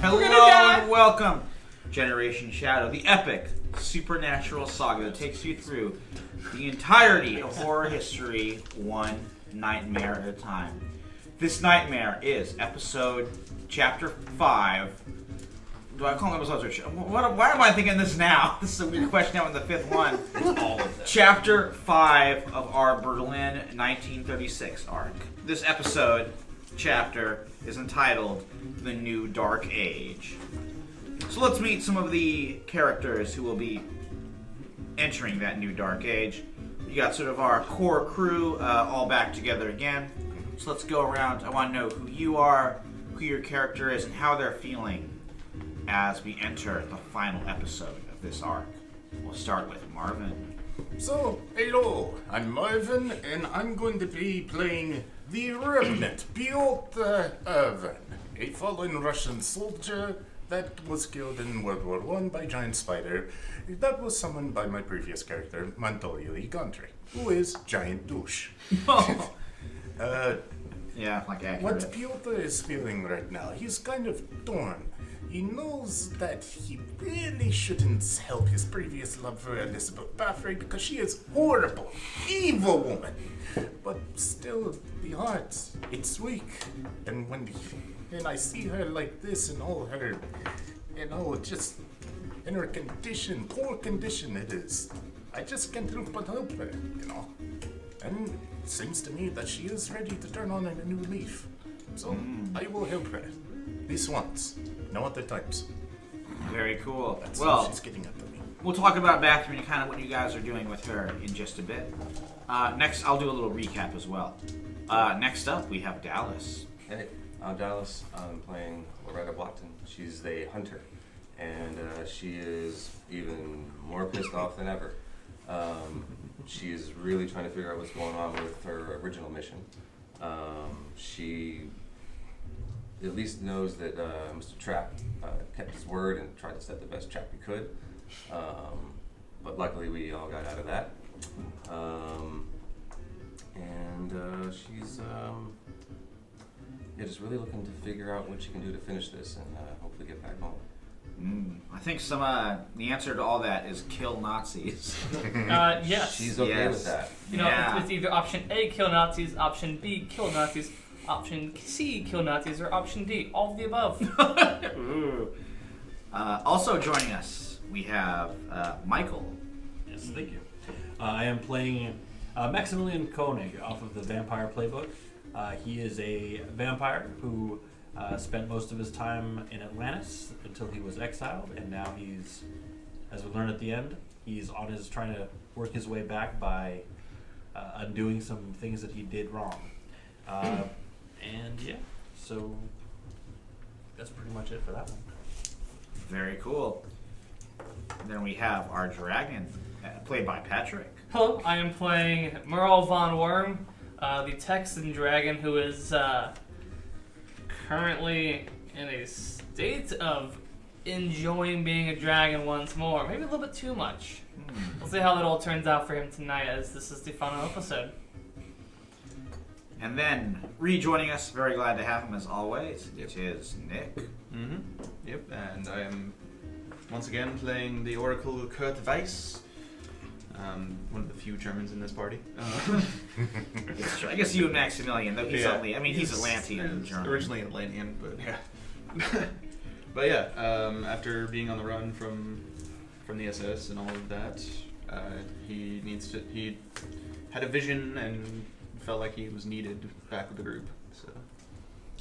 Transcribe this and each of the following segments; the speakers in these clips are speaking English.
Hello and welcome, Generation Shadow, the epic supernatural saga that takes you through the entirety of horror history, one nightmare at a time. This nightmare is chapter 5. Do I call them episodes? Why am I thinking this now? This is a weird question now in the fifth one. It's all of them. Chapter 5 of our Berlin 1936 arc. This chapter is entitled The New Dark Age. So let's meet some of the characters who will be entering that new dark age. You got sort of our core crew all back together again. So let's go around. I want to know who you are, who your character is, and how they're feeling as we enter the final episode of this arc. We'll start with Marvin. So, hello, I'm Marvin, and I'm going to be playing the Revenant Piotr Irvin, a fallen Russian soldier that was killed in World War I by Giant Spider. That was summoned by my previous character, Mantoli Gantry, who is Giant Douche. Yeah, like accurate. What Piotr is feeling right now, he's kind of torn. He knows that he really shouldn't help his previous love for Elizabeth Bathory because she is horrible, evil woman. But still, the heart, it's weak. And when I see her like this and all her, just in her condition, poor condition it is, I just can't help but help her, And it seems to me that she is ready to turn on a new leaf. So I will help her. This once. No other times. Very cool. That's well, how she's getting up to me. We'll talk about Bathory and kind of what you guys are doing with her in just a bit. Next, I'll do a little recap as well. Next up, we have Dallas. Hey, I'm Dallas. I'm playing Loretta Blockton. She's the hunter, and she is even more pissed off than ever. She is really trying to figure out what's going on with her original mission. She at least knows that Mr. Trap kept his word and tried to set the best trap he could. But luckily we all got out of that. She's just really looking to figure out what she can do to finish this and hopefully get back home. I think the answer to all that is kill Nazis. Yes. She's okay with that. It's either option A, kill Nazis, option B, kill Nazis, option C, kill Nazis, or option D, all of the above. Ooh. Also joining us, we have Michael. Yes, thank you. I am playing Maximilian Koenig off of the Vampire Playbook. He is a vampire who spent most of his time in Atlantis until he was exiled, and now he's, as we learn at the end, he's trying to work his way back by undoing some things that he did wrong. So that's pretty much it for that one. Very cool. And then we have our dragon, played by Patrick. Hello, I am playing Merle von Worm, the Texan dragon who is currently in a state of enjoying being a dragon once more. Maybe a little bit too much. We'll see how that all turns out for him tonight, as this is the final episode. And then, rejoining us, very glad to have him as always, it is Nick. Mm-hmm. Yep, and I am once again playing the Oracle Kurt Weiss. One of the few Germans in this party. I guess you and Maximilian, though he's only, he's Atlantean in German. Originally Atlantean, but yeah. But yeah, after being on the run from the SS and all of that, he had a vision and felt like he was needed back with the group. So,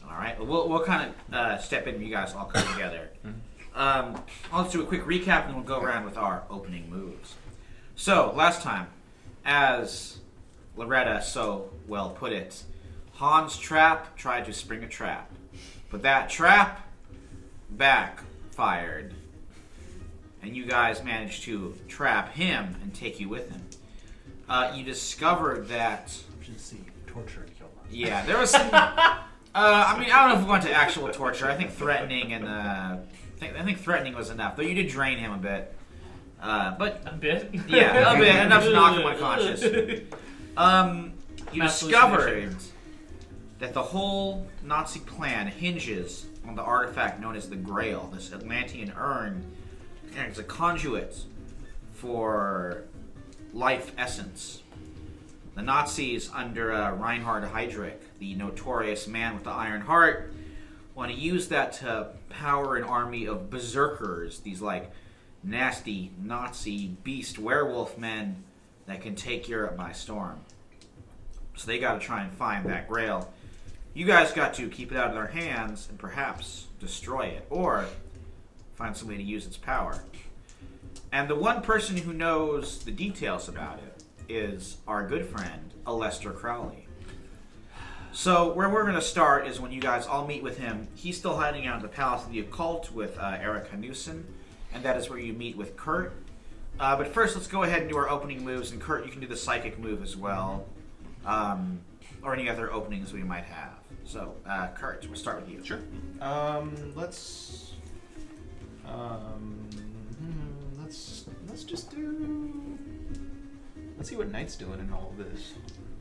all right, we'll kind of step in. You guys all come together. Let's do a quick recap, and we'll go around with our opening moves. So last time, as Loretta so well put it, Hans Trap tried to spring a trap, but that trap backfired, and you guys managed to trap him and take you with him. You discovered that. Option C, torture and kill them. Yeah, there was some. I don't know if we went to actual torture. I think threatening and I think threatening was enough. Though you did drain him a bit. But a bit. Yeah, a bit enough to knock him unconscious. You discovered that the whole Nazi plan hinges on the artifact known as the Grail, this Atlantean urn. It's a conduit for life essence. The Nazis under Reinhard Heydrich, the notorious man with the Iron Heart, want to use that to power an army of berserkers, these like nasty Nazi beast werewolf men that can take Europe by storm. So they got to try and find that Grail. You guys got to keep it out of their hands and perhaps destroy it, or find some way to use its power. And the one person who knows the details about it is our good friend, Alester Crowley. So where we're going to start is when you guys all meet with him. He's still hiding out in the Palace of the Occult with Eric Hanussen, and that is where you meet with Kurt. But first, let's go ahead and do our opening moves, and Kurt, you can do the psychic move as well, or any other openings we might have. So, Kurt, we'll start with you. Sure. Let's just do. Let's see what Knight's doing in all of this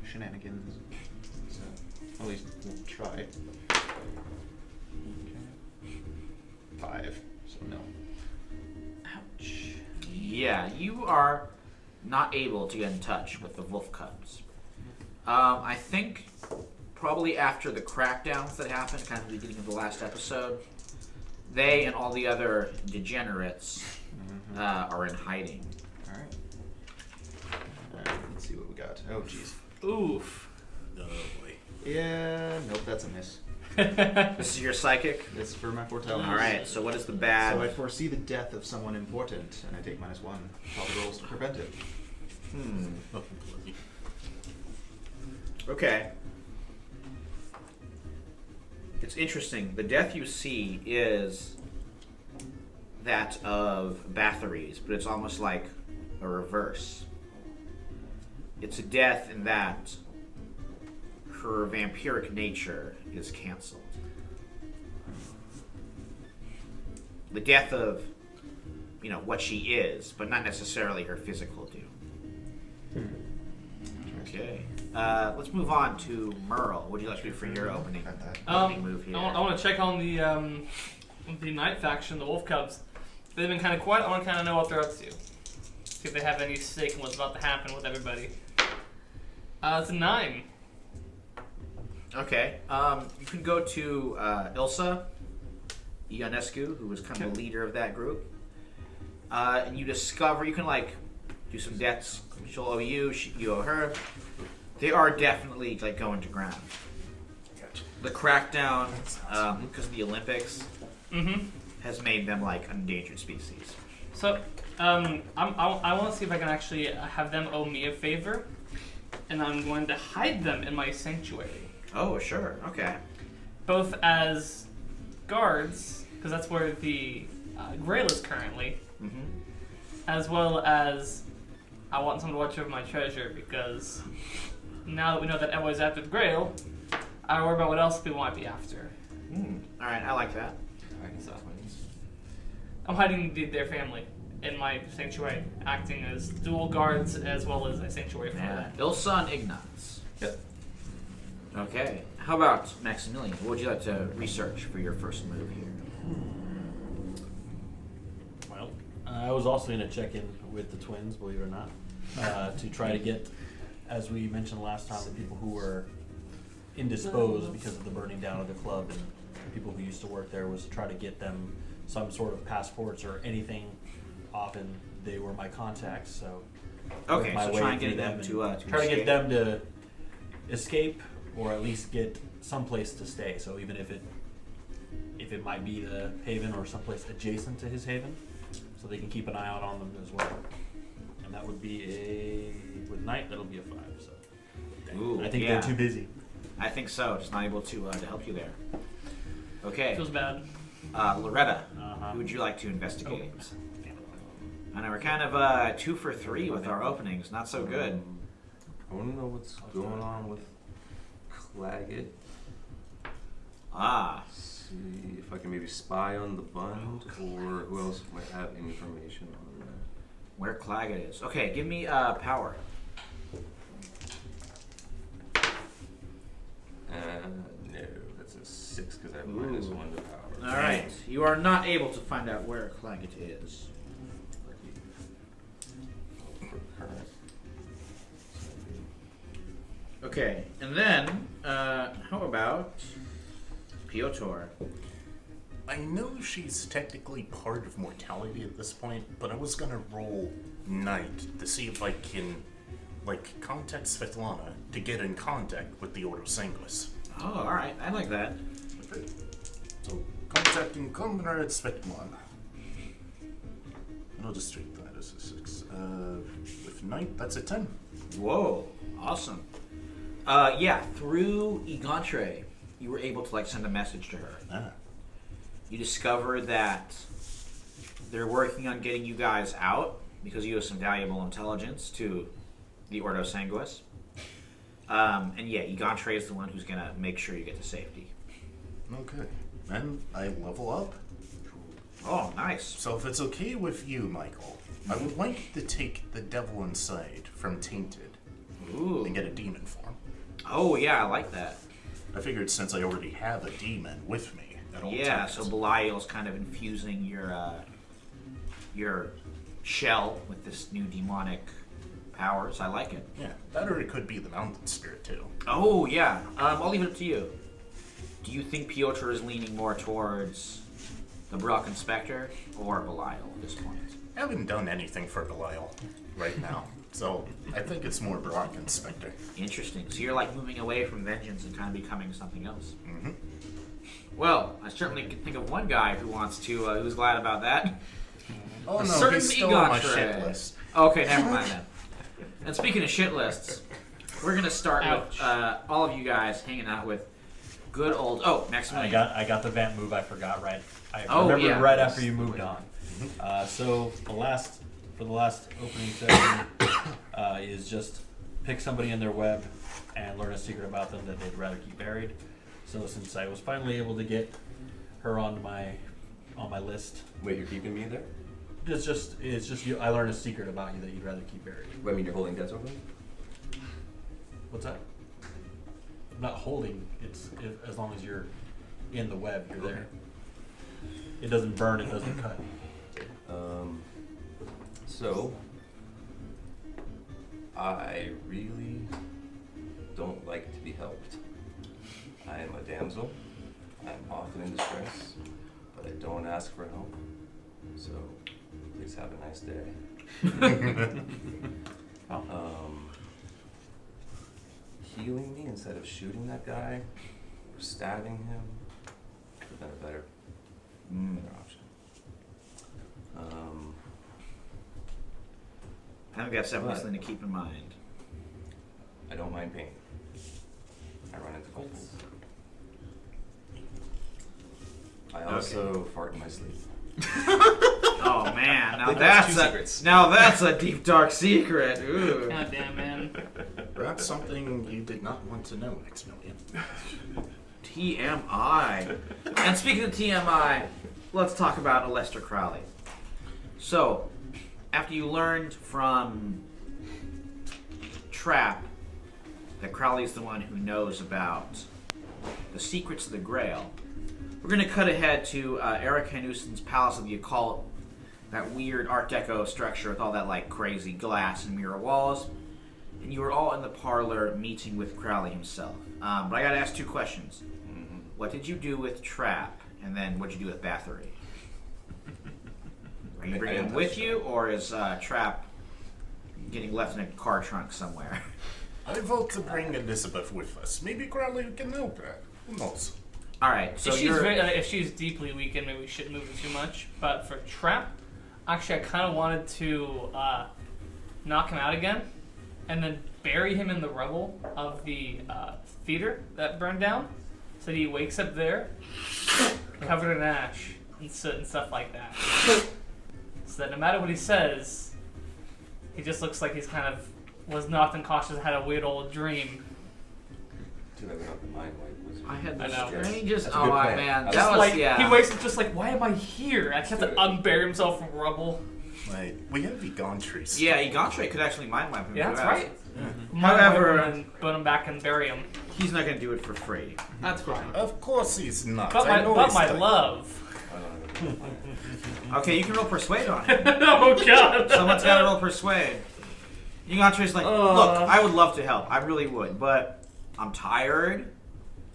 shenanigans. So, at least we'll try. Okay. 5. So no. Ouch. Yeah, you are not able to get in touch with the wolf cubs. I think probably after the crackdowns that happened, kind of the beginning of the last episode, they and all the other degenerates are in hiding. All right. Let's see what we got. Oh, jeez. Oof. Oh boy. Yeah. Nope. That's a miss. This is your psychic? This is for my foretelling. All right, so what is the bad? So I foresee the death of someone important, and I take -1. All the rolls to prevent it. Oh boy. Okay. It's interesting. The death you see is that of Bathory's, but it's almost like a reverse. It's a death in that her vampiric nature is canceled. The death of, what she is, but not necessarily her physical doom. Okay. Let's move on to Merle. What would you like to do for your opening move here? I want to check on the Night faction, the Wolf Cubs. They've been kind of quiet. I want to kind of know what they're up to. See if they have any stake in what's about to happen with everybody. It's a 9. Okay. You can go to Ilsa Ionescu, who was kind of the leader of that group. And you discover, you can do some debts. She'll owe you, you owe her. They are definitely going to ground. Gotcha. The crackdown, because of the Olympics, Mm-hmm. has made them an endangered species. So, I want to see if I can actually have them owe me a favor, and I'm going to hide them in my sanctuary. Oh, sure. Okay. Both as guards, because that's where the Grail is currently, as well as I want someone to watch over my treasure, because now that we know that everyone's after the Grail, I worry about what else people might be after. All right, I like that. So, I'm hiding their family in my sanctuary, acting as dual guards as well as a sanctuary for them. Ilsa and Ignaz. Yep. Okay. How about Maximilian? What would you like to research for your first move here? Well, I was also going to check in with the twins, believe it or not, to try to get, as we mentioned last time, the people who were indisposed because of the burning down of the club and people who used to work there, was to try to get them some sort of passports or anything. Often they were my contacts, so Okay, my so way try and through get them and to try to escape. get them to escape, or at least get someplace to stay. So even if it might be the haven or someplace adjacent to his haven, so they can keep an eye out on them as well. And that would be with Knight, that'll be a 5. So Ooh, I think yeah. they're too busy. I think so. Just not able to help you there. Okay. Feels bad. Loretta, Uh-huh. who would you like to investigate? I know we're kind of 2 for 3 with our openings. Not so good. I want to know what's going on with Claggett. Ah. See if I can maybe spy on the bund, or who else might have information on that. Where Claggett is. Okay, give me power. 6 because I have Ooh. -1 to power. All right. You are not able to find out where Claggett is. Current. Okay, and then how about Piotr? I know she's technically part of mortality at this point, but I was gonna roll night to see if I can, contact Svetlana to get in contact with the Ordo Sanguis. Oh, all right. I like that. Okay. So, contacting Comrade Svetlana. And I'll just treat that as a 6. With night, that's a 10. Whoa, awesome. Yeah, through Egantre, you were able to send a message to her. Ah. You discovered that they're working on getting you guys out because you have some valuable intelligence to the Ordo Sanguis. And yeah, Egantre is the one who's gonna make sure you get to safety. Okay. Then I level up. Oh, nice. So if it's okay with you, Michael, I would like to take the devil inside from Tainted Ooh. and get a demon form. Oh yeah, I like that. I figured since I already have a demon with me at all Yeah, times. so Belial's kind of infusing your shell with this new demonic powers. I like it. Yeah, that or it could be the mountain spirit too. Oh yeah, I'll leave it up to you. Do you think Piotr is leaning more towards the Brock Inspector or Belial at this point? I haven't done anything for Belial right now, so I think it's more Brock Inspector. Interesting. So you're moving away from vengeance and kind of becoming something else. Mm-hmm. Well, I certainly can think of one guy who wants to, who's glad about that. Oh A no, certain he's still on my Egantre. shit list. Okay, never mind then. And speaking of shit lists, we're gonna start Ouch. with all of you guys hanging out with good old. Oh, Maximilian. I got the vamp move. I forgot right. I Oh, remembered yeah. right after you moved on. So for the last opening session is just pick somebody in their web and learn a secret about them that they'd rather keep buried. So since I was finally able to get her on my list, Wait, you're keeping me there? it's just you. I learned a secret about you that you'd rather keep buried. I mean, you're holding deads over me? What's that? I'm not holding. As long as you're in the web, you're there. It doesn't burn. It doesn't cut. So, I really don't like to be helped. I am a damsel. I'm often in distress, but I don't ask for help. So, please have a nice day. Healing me instead of shooting that guy or stabbing him would have been a better option. I think that's definitely But- something to keep in mind. I don't mind pain. I run into people. I also fart in my sleep. Oh man, now think that's that's two secrets. now that's a deep dark secret. Ooh. God damn, man. Perhaps something you did not want to know, Maximilian. TMI. And speaking of TMI, let's talk about Aleister Crowley. So, after you learned from Trap that Crowley's the one who knows about the secrets of the Grail, we're going to cut ahead to Eric Hanuson's Palace of the Occult, that weird Art Deco structure with all that crazy glass and mirror walls. And you were all in the parlor meeting with Crowley himself. But I got to ask two questions. Mm-hmm. What did you do with Trap? And then what did you do with Bathory? Are you bringing him with you, or is Trap getting left in a car trunk somewhere? I vote to bring Elizabeth with us. Maybe Crowley can help her. Who knows? All right, so If she's deeply weakened, maybe we shouldn't move her too much. But for Trap, actually, I kind of wanted to knock him out again, and then bury him in the rubble of the theater that burned down, so that he wakes up there, covered in ash and soot and stuff like that. So that no matter what he says, he just looks like he's kind of was knocked unconscious, had a weird old dream. Too bad we're not the mind wipe wizard. I had the I know. strangest. That's a Oh good plan. man, That's that was Like yeah. he wakes up just like, why am I here? I just have to unbury himself from rubble. We have Egon trees. Yeah, Egantre could actually mind wipe him. Yeah, too. that's right. However, put him back and bury him. he's not going to do it for free. That's fine. Of course he's not. But I know he's my like- love. Okay, you can roll persuade on it. Oh God. Someone's got to roll persuade. You got Trish like, look, I would love to help. I really would, but I'm tired.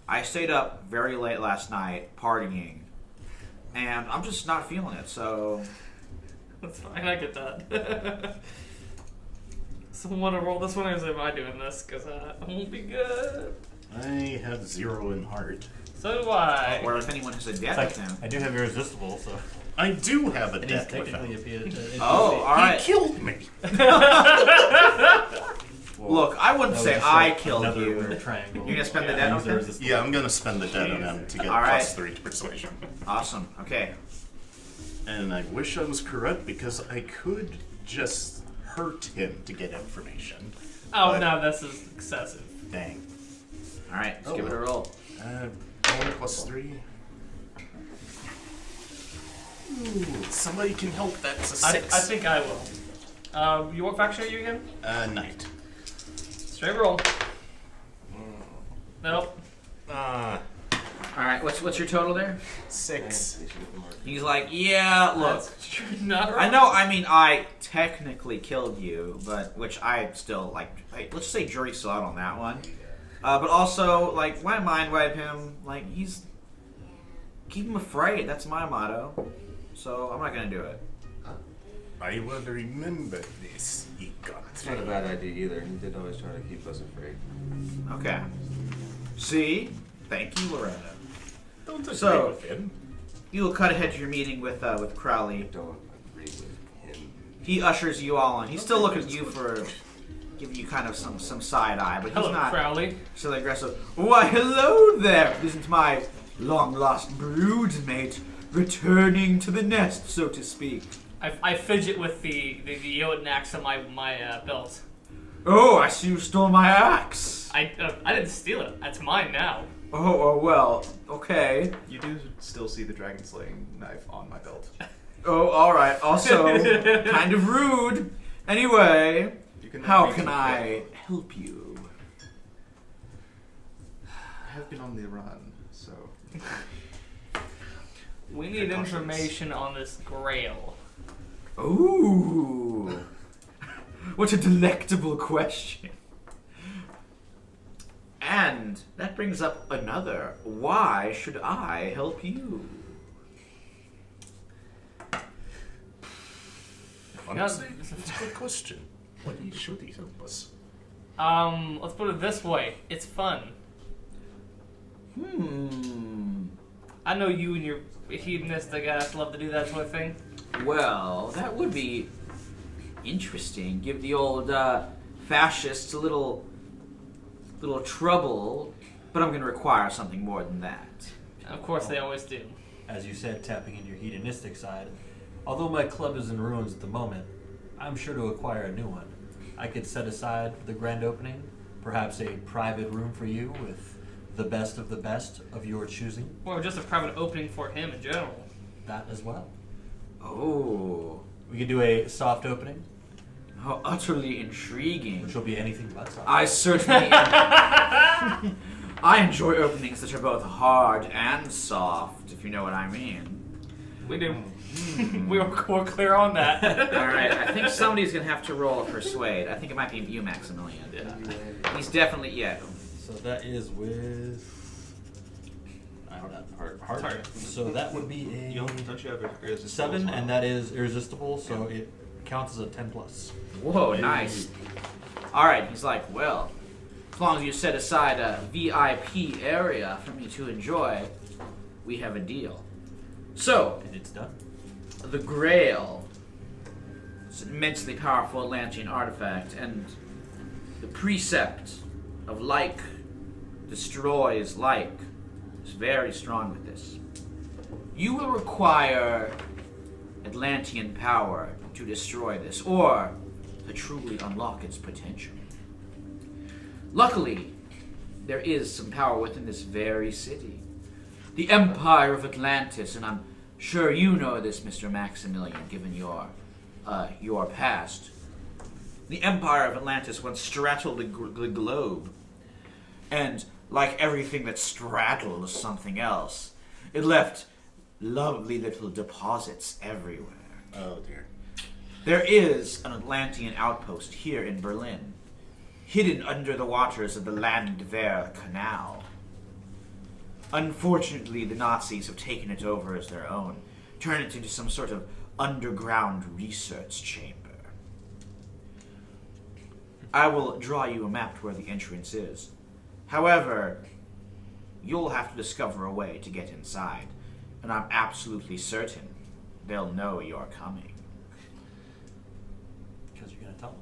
I stayed up very late last night partying, and I'm just not feeling it. So That's fine. I get that. Someone want to roll this one, or am I doing this? Because I won't be good. I have 0 in heart. So do I. or if anyone has a debt It's with like, him. I do have irresistible, so. I do have a It is debt with technically him. Oh, all right. He killed me. Look, I wouldn't say I killed you. Triangle. You're gonna spend the debt on him? Yeah, I'm gonna spend the debt on him to get All right. +3 to persuasion. Awesome. Okay. And I wish I was correct because I could just hurt him to get information. Oh But- no, this is excessive. Dang. All right. Let's Oh, give it a well. roll. 1 +3. Ooh, somebody can help. That's a I 6. think I will. You what faction are you again? Knight. Straight roll. Nope. Uh, All right. What's your total there? 6. He's like, yeah. Look, That's not right. I know. I mean, I technically killed you, but which I still like. Let's say jury still out on that one. But also, like, why mind wipe him? Like, he's keep him afraid. That's my motto. So I'm not gonna do it. I will remember this, It's not a bad idea either. He did always try to keep us afraid. Okay. See? Thank you, Loretta. Don't agree So- with him. You will cut ahead to your meeting with Crowley. Don't agree with him. He ushers you all in. He's still looking at you for giving you kind of some side eye, but he's Hello, not Crowley. still aggressive. Why, hello there! Isn't my long lost broodmate returning to the nest, so to speak? I fidget with the Jotun axe on my belt. Oh, I see you stole my axe. I didn't steal it. That's mine now. Oh, well, okay. You do still see the dragon slaying knife on my belt. Oh, alright. Also, kind of rude. Anyway, You can how read can it. I help you? I have been on the run, so We need Precautions. information on this Grail. Ooh. What a delectable question. And that brings up another. Why should I help you? Honestly, it's a good question. Why should he help us? Let's put it this way. It's fun. I know you and your hedonistic ass love to do that sort of thing. Well, that would be interesting. Give the old fascists a little trouble, but I'm going to require something more than that. Of course, they always do. As you said, tapping in your hedonistic side. Although my club is in ruins at the moment, I'm sure to acquire a new one. I could set aside the grand opening, perhaps a private room for you with the best of your choosing. Or just a private opening for him in general. That as well. Oh, We could do a soft opening, how utterly intriguing. which will be anything but soft. I certainly I enjoy openings that are both hard and soft, if you know what I mean. We do. We're clear on that. Alright, I think somebody's going to have to roll a persuade. I think it might be you, Maximilian. Yeah. He's definitely, yeah. So that is with heart. So that would be a don't you have a irresistible 7, as well? and that is irresistible. So it counts as a 10 plus. Whoa, nice. Alright, he's like, well, as long as you set aside a VIP area for me to enjoy, we have a deal. So, And it's done. the Grail. It's an immensely powerful Atlantean artifact, and the precept of like destroys like is very strong with this. You will require Atlantean power to destroy this, or to truly unlock its potential. Luckily, there is some power within this very city. The Empire of Atlantis, and I'm sure you know this, Mr. Maximilian, given your past. The Empire of Atlantis once straddled the globe. And like everything that straddles something else, it left lovely little deposits everywhere. Oh dear. There is an Atlantean outpost here in Berlin, hidden under the waters of the Landwehr Canal. Unfortunately, the Nazis have taken it over as their own, turned it into some sort of underground research chamber. I will draw you a map to where the entrance is. However, you'll have to discover a way to get inside, and I'm absolutely certain they'll know you're coming. Because you're going to tell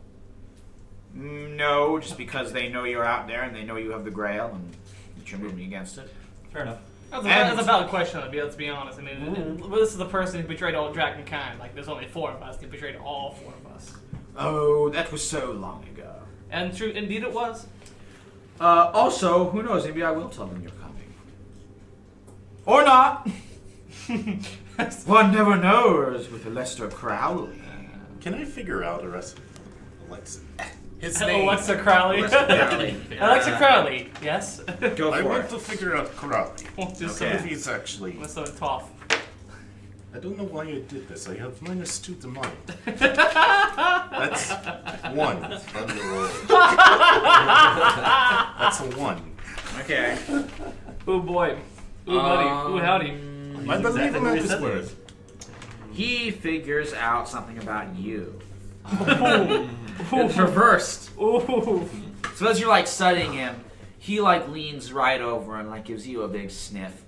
them. No, just because they know you're out there and they know you have the Grail and that you're moving against it. Fair enough. That's a valid question, let's be honest. I mean, this is the person who betrayed all Dragonkind. Like, there's only 4 of us. He betrayed all 4 of us. Oh, that was so long ago. And true, indeed it was. Also, who knows, maybe I will tell them you're coming. Or not! One never knows with Lester Crowley. Can I figure out his Hello, name? Alexa Crowley. Alexa Crowley, yes. Go I for want it. to figure out Crowley. Just Okay. If he's actually... Let's sort of tough. I don't know why I did this. I have -2 to mind. That's 1. Fun to roll. That's a 1. Okay. Ooh boy. Ooh buddy. Ooh howdy. I believe him at his word. He figures out something about you. It's reversed. Ooh. So as you're like studying him, he like leans right over and like gives you a big sniff.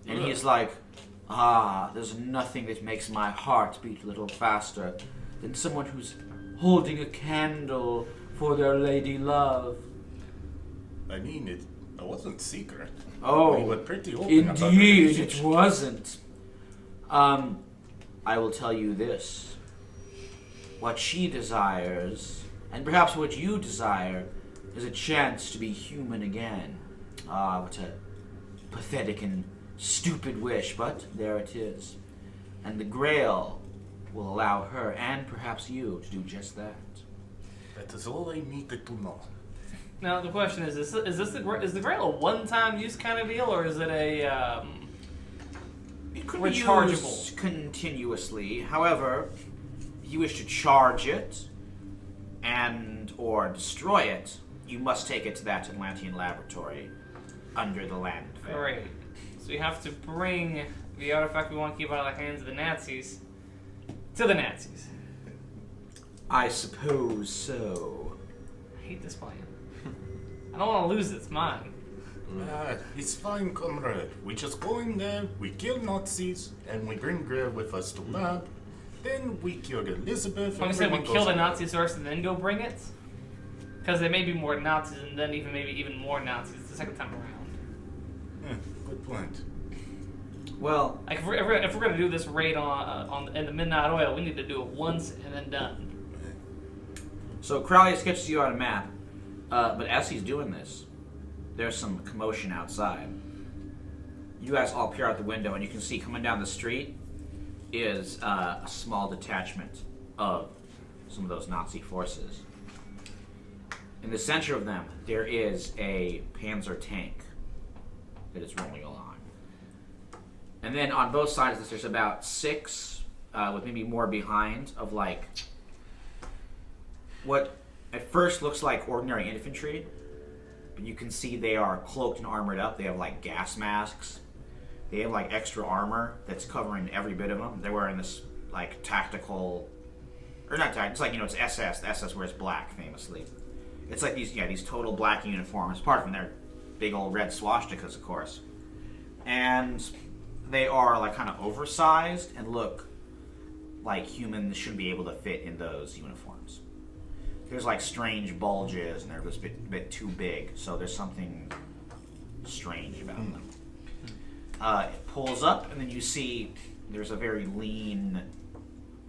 And he's like, there's nothing that makes my heart beat a little faster than someone who's holding a candle for their lady love. I mean, it wasn't secret. Oh, We were pretty open about the indeed, it relationship. wasn't. I will tell you this. What she desires, and perhaps what you desire, is a chance to be human again. What a pathetic and stupid wish, but there it is. And the Grail will allow her, and perhaps you, to do just that. That is all I needed to know. Now the question is the Grail a one-time use kind of deal, or is it a It could rechargeable? be used continuously. However, if you wish to charge it and or destroy it, you must take it to that Atlantean laboratory under the land. Great. So we have to bring the artifact we want to keep out of the hands of the Nazis to the Nazis. I suppose so. I hate this plan. I don't want to lose it. It's mine. It's fine, comrade. We just go in there, we kill Nazis, and we bring Grail with us to lab. Then we kill Elizabeth. I'm saying we everyone kill goes the Nazis first and then go bring it? Because there may be more Nazis and then maybe even more Nazis the second time around. Good point. Well, Like if we're gonna do this raid in the Midnight Oil, we need to do it once and then done. so Crowley sketches you out a map, but as he's doing this, there's some commotion outside. You guys all peer out the window, and you can see coming down the street is a small detachment of some of those Nazi forces. In the center of them, there is a Panzer tank that is rolling along. And then on both sides of this, there's about 6, with maybe more behind, of like what at first looks like ordinary infantry, but you can see they are cloaked and armored up. They have like gas masks. They have like extra armor that's covering every bit of them. They're wearing this like tactical, or not tactical. It's like, it's SS. The SS wears black famously. It's like these total black uniforms. Apart from their big old red swastikas, of course, and they are like kind of oversized and look like humans shouldn't be able to fit in those uniforms. There's like strange bulges, and they're just a bit too big. So there's something strange about them. It pulls up, and then you see there's a very lean,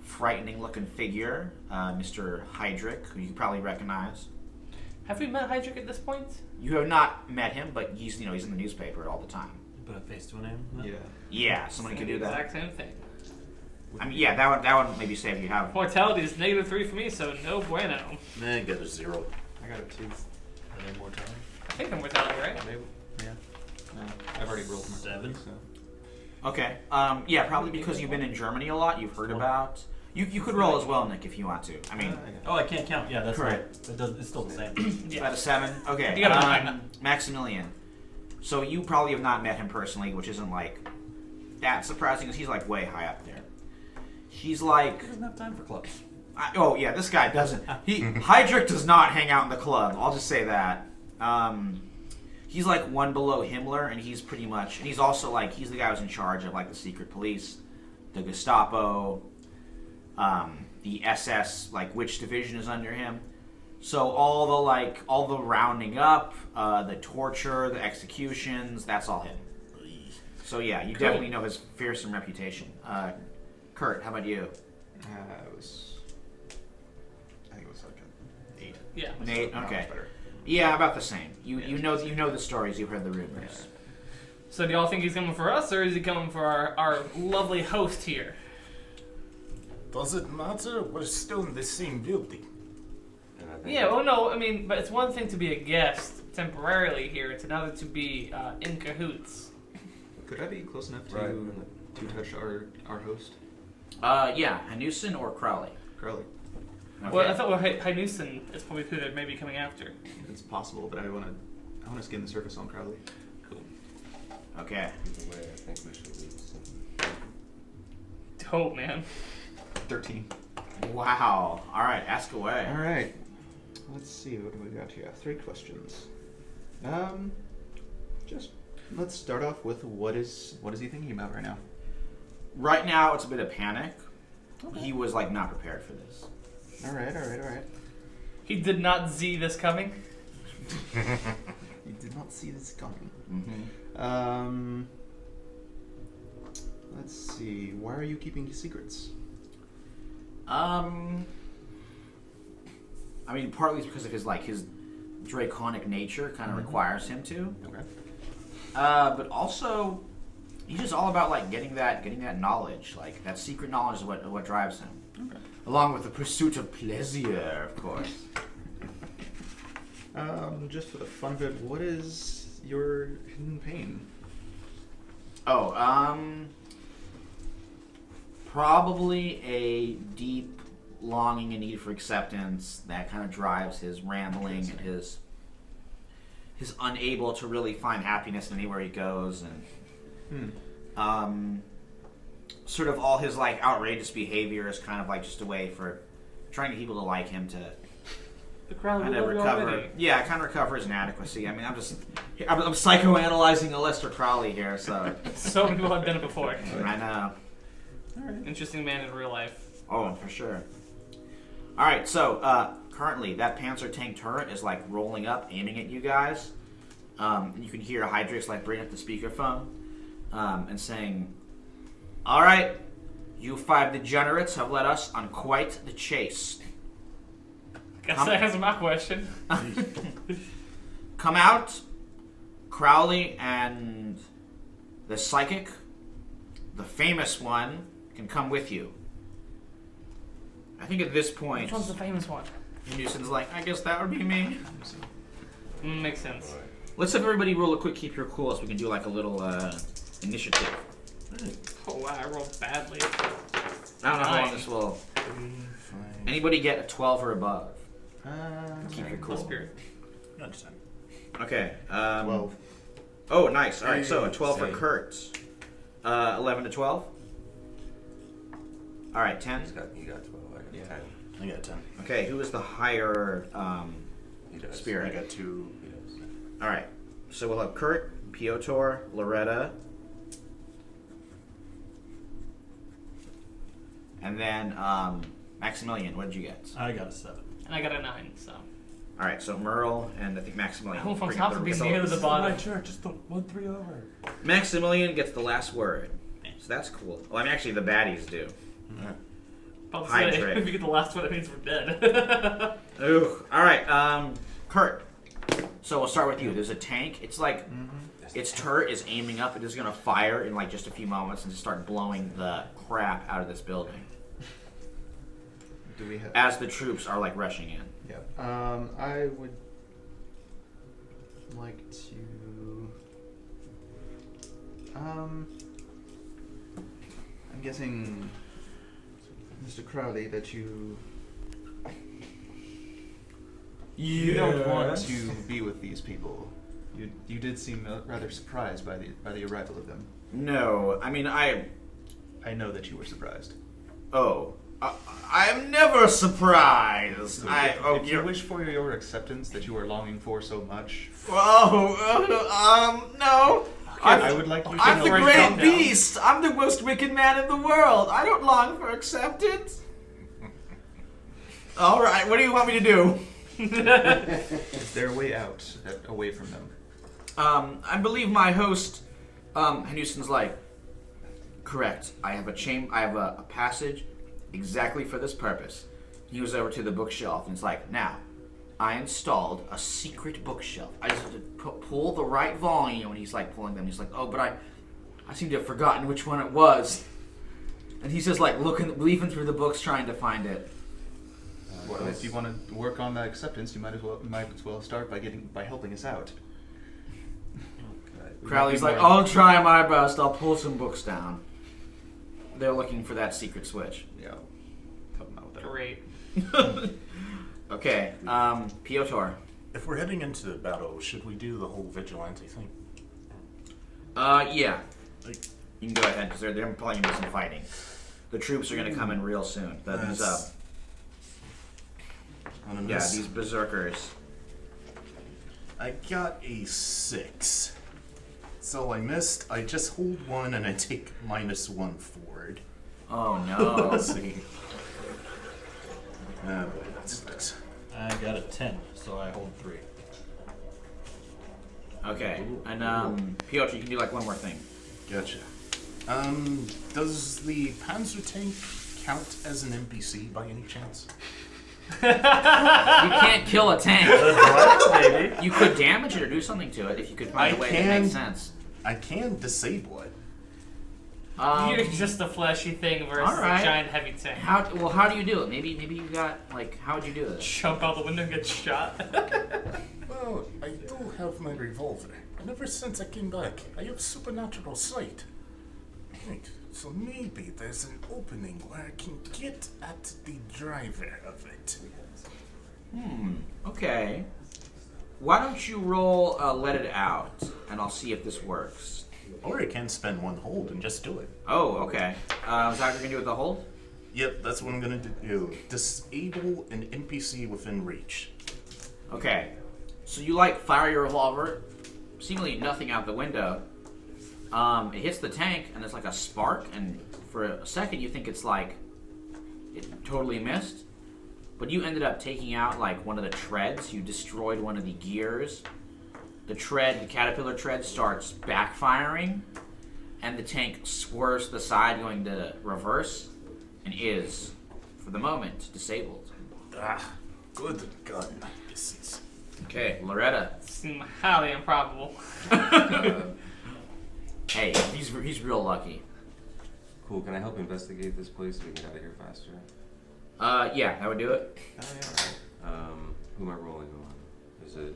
frightening-looking figure, Mr. Heydrich, who you probably recognize. Have we met Heydrich at this point? You have not met him, but he's in the newspaper all the time. Put a face to a name. Yeah. Yeah, someone could do that. Exact same thing. I mean, yeah, that one maybe say if you have. Mortality is -3 for me, so no bueno. Nah, get a 0. I got a 2. Are they mortality? I think I'm mortality, right? Maybe. Yeah. No, I've already rolled my 7. So. Okay. Yeah, probably because you've been in Germany a lot. You've heard about. You could roll as well, Nick, if you want to. I mean, Oh, I can't count. Yeah, that's Correct. right. It's still the same. Yeah. about a 7. Okay. You got a 9. Maximilian. So you probably have not met him personally, which isn't like that surprising, because he's like way high up there. He's like. He doesn't have time for clubs. Oh yeah, this guy doesn't. Heydrich does not hang out in the club. I'll just say that. He's like one below Himmler, and he's pretty much. And he's also like he's the guy who's in charge of like the secret police, the Gestapo, the SS. Like which division is under him. So all the rounding up, the torture, the executions. That's all him. So yeah, you Cool. definitely know his fearsome reputation. Kurt, how about you? I think it was like an 8. Yeah. Nate, Not okay. much better. Yeah, about the same. You know the stories. You've heard the rumors. So do y'all think he's coming for us, or is he coming for our lovely host here? Does it matter? We're still in the same building. And I think Yeah, well, no, I mean, but it's one thing to be a guest temporarily here. It's another to be in cahoots. Could I be close enough to Right. to touch our host, Yeah, Hanusen or Crowley. Crowley? Okay. Well, I thought Hynusen is probably who they're maybe coming after. It's possible, but I want to skin the surface on Crowley. Cool. Okay. either way, I think we should leave soon. Dope, man. 13. Wow. All right, ask away. All right. Let's see what do we got here. 3 questions. Just let's start off with what is he thinking about right now? Right now, it's a bit of panic. He was like not prepared for this. All right. He did not see this coming. You did not see this coming. Mm-hmm. Let's see. Why are you keeping secrets? I mean, partly it's because of his draconic nature kind of requires him to. Okay. But also, he's just all about like getting that knowledge, like that secret knowledge is what drives him. Okay. Along with the pursuit of pleasure, of course. Just for the fun of it, what is your hidden pain? Probably a deep longing and need for acceptance that kind of drives his rambling and his unable to really find happiness anywhere he goes, and sort of all his like outrageous behavior is kind of like just a way for trying to get people to like him to The crowd kind will of love you recover. already. Yeah, kind of recover his inadequacy. I mean, I'm psychoanalyzing a Lester Crowley here, so So many people have done it before. I know. Interesting man in real life. Oh, for sure. All right, so currently that Panzer tank turret is like rolling up, aiming at you guys. And you can hear Hydrix like bring up the speakerphone and saying, "All right, you 5 degenerates have led us on quite the chase. Guess that answers my question. Come out, Crowley and the psychic, the famous one, can come with you." I think at this point, Which one's the famous one? Newson's like, "I guess that would be me." Makes sense. Let's have everybody roll a quick keep your cool so we can do like a little initiative. Oh wow, I rolled badly. I don't know how long 9. this will. 3, 5. Anybody get a 12 or above? Keep your Cool cool. spirit. Not just time. Okay. 12. Oh, nice. All right, so a 12 for Same. Kurt. 11 to 12. All right, 10. You got 12. I got Yeah. 10. I got 10. Okay, who is the higher He does. I spirit? got 2. He does. All right, so we'll have Kurt, Piotr, Loretta, and then Maximilian. What did you get? I got a 7. And I got a 9, so. All right, so Merle and I think Maximilian. I hope I'm bring up top the to be results. near the bottom. church, just the 1-3 over. Maximilian gets the last word, so that's cool. Well, I mean, actually, the baddies do. About to Hi, say, Trey. if you get the last one, that means we're dead. Ooh. All right, Kurt. So we'll start with you. There's a tank. It's like its turret is aiming up. It is going to fire in like just a few moments and just start blowing the crap out of this building. Do we have? As the troops are like rushing in. Yeah. I would like to. I'm guessing, Mr. Crowley, that you don't want to be with these people. You did seem rather surprised by the arrival of them. No, I mean I know that you were surprised. I'm never surprised. So if you wish for your acceptance that you are longing for so much, no. I would like you to I'm know the where great you beast. I'm the most wicked man in the world. I don't long for acceptance. All right, what do you want me to do? Is there a way out, away from them? I believe my host, Henuson's like, correct. I have a passage exactly for this purpose. He goes over to the bookshelf and it's like, now, I installed a secret bookshelf. I just have to pull the right volume, and he's like pulling them. He's like, oh, but I seem to have forgotten which one it was. And he's just like leafing through the books trying to find it. Well, if you want to work on that acceptance, you might as well start by helping us out. Crowley's like, I'll try my best. I'll pull some books down. They're looking for that secret switch. Yeah, help them out with that. Great. Okay, Piotr. If we're heading into the battle, should we do the whole vigilante thing? Yeah. You can go ahead, because they're probably going to do some fighting. The troops are going to come in real soon. These berserkers. I got a 6. So I missed. I just hold 1 and I take -1 forward. Oh, no. Let's see. Boy, that sucks. I got a 10, so I hold 3. Okay, and Piotr, you can do like one more thing. Gotcha. Does the Panzer tank count as an NPC by any chance? You can't kill a tank. Maybe. You could damage it or do something to it if you could find a way that makes sense. I can disable it. You're just a fleshy thing versus alright. a giant heavy tank. How do you do it? Maybe you got like, how would you do this? Jump out the window and get shot. Well, I do have my revolver, and ever since I came back, I have supernatural sight. Right, so maybe there's an opening where I can get at the driver of it. Okay. Why don't you roll Let It Out, and I'll see if this works. Or I can spend 1 hold and just do it. Oh, okay. Is that what you're going to do with the hold? Yep, that's what I'm gonna do. Disable an NPC within reach. Okay. So you like fire your revolver, seemingly nothing out the window. It hits the tank, and there's like a spark, and for a second you think it's like it totally missed. But you ended up taking out like one of the treads. You destroyed one of the gears. The caterpillar tread starts backfiring, and the tank swerves to the side going to reverse, and is, for the moment, disabled. Good gun. This is... Okay, Loretta. Seem highly improbable. Hey, he's real lucky. Cool. Can I help investigate this place so we can get out of here faster? Yeah, that would do it. Oh, yeah. Who am I rolling on? Is it...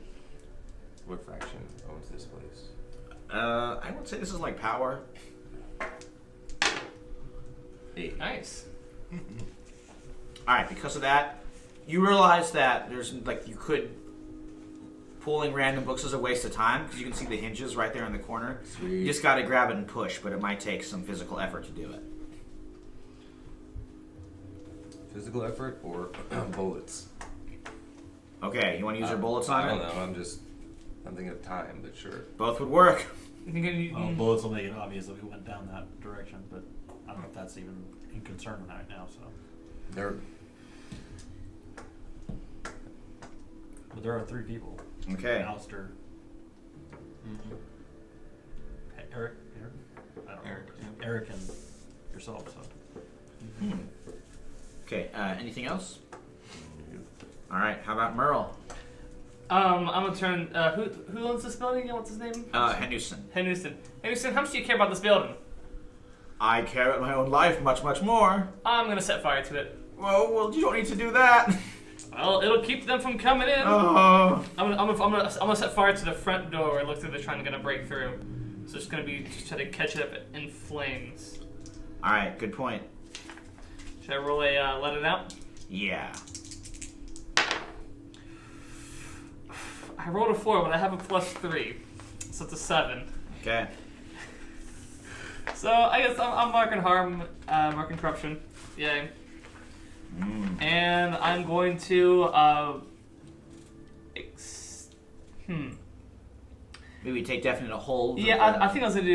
What faction owns this place? I would say this is like power. 8. Nice. Alright, because of that, you realize that there's pulling random books is a waste of time, because you can see the hinges right there in the corner. Sweet. You just gotta grab it and push, but it might take some physical effort to do it. Physical effort or bullets? Okay, you want to use your bullets on I it? don't know. I'm thinking of time, but sure. Both would work. Well, bullets will make it obvious that we went down that direction, but I don't know if that's even in concern right now. So, but there are 3 people. Okay. Alistair, Eric, I don't know. Eric and yourself. So, Okay, anything else? Alright, how about Merle? I'm gonna turn. Who owns this building again? What's his name? Henderson. Henderson. Henderson, how much do you care about this building? I care about my own life much, much more. I'm gonna set fire to it. Well, you don't need to do that. Well, it'll keep them from coming in. Oh. I'm gonna set fire to the front door. It looks like they're trying to break through. So it's gonna be just try to catch it up in flames. All right, good point. Should I roll a let it out? Yeah. I rolled a 4, but I have a +3, so it's a 7. Okay. So I guess I'm marking harm, marking corruption. Yay. And I'm going to Maybe take definite hold. Yeah, I think I was gonna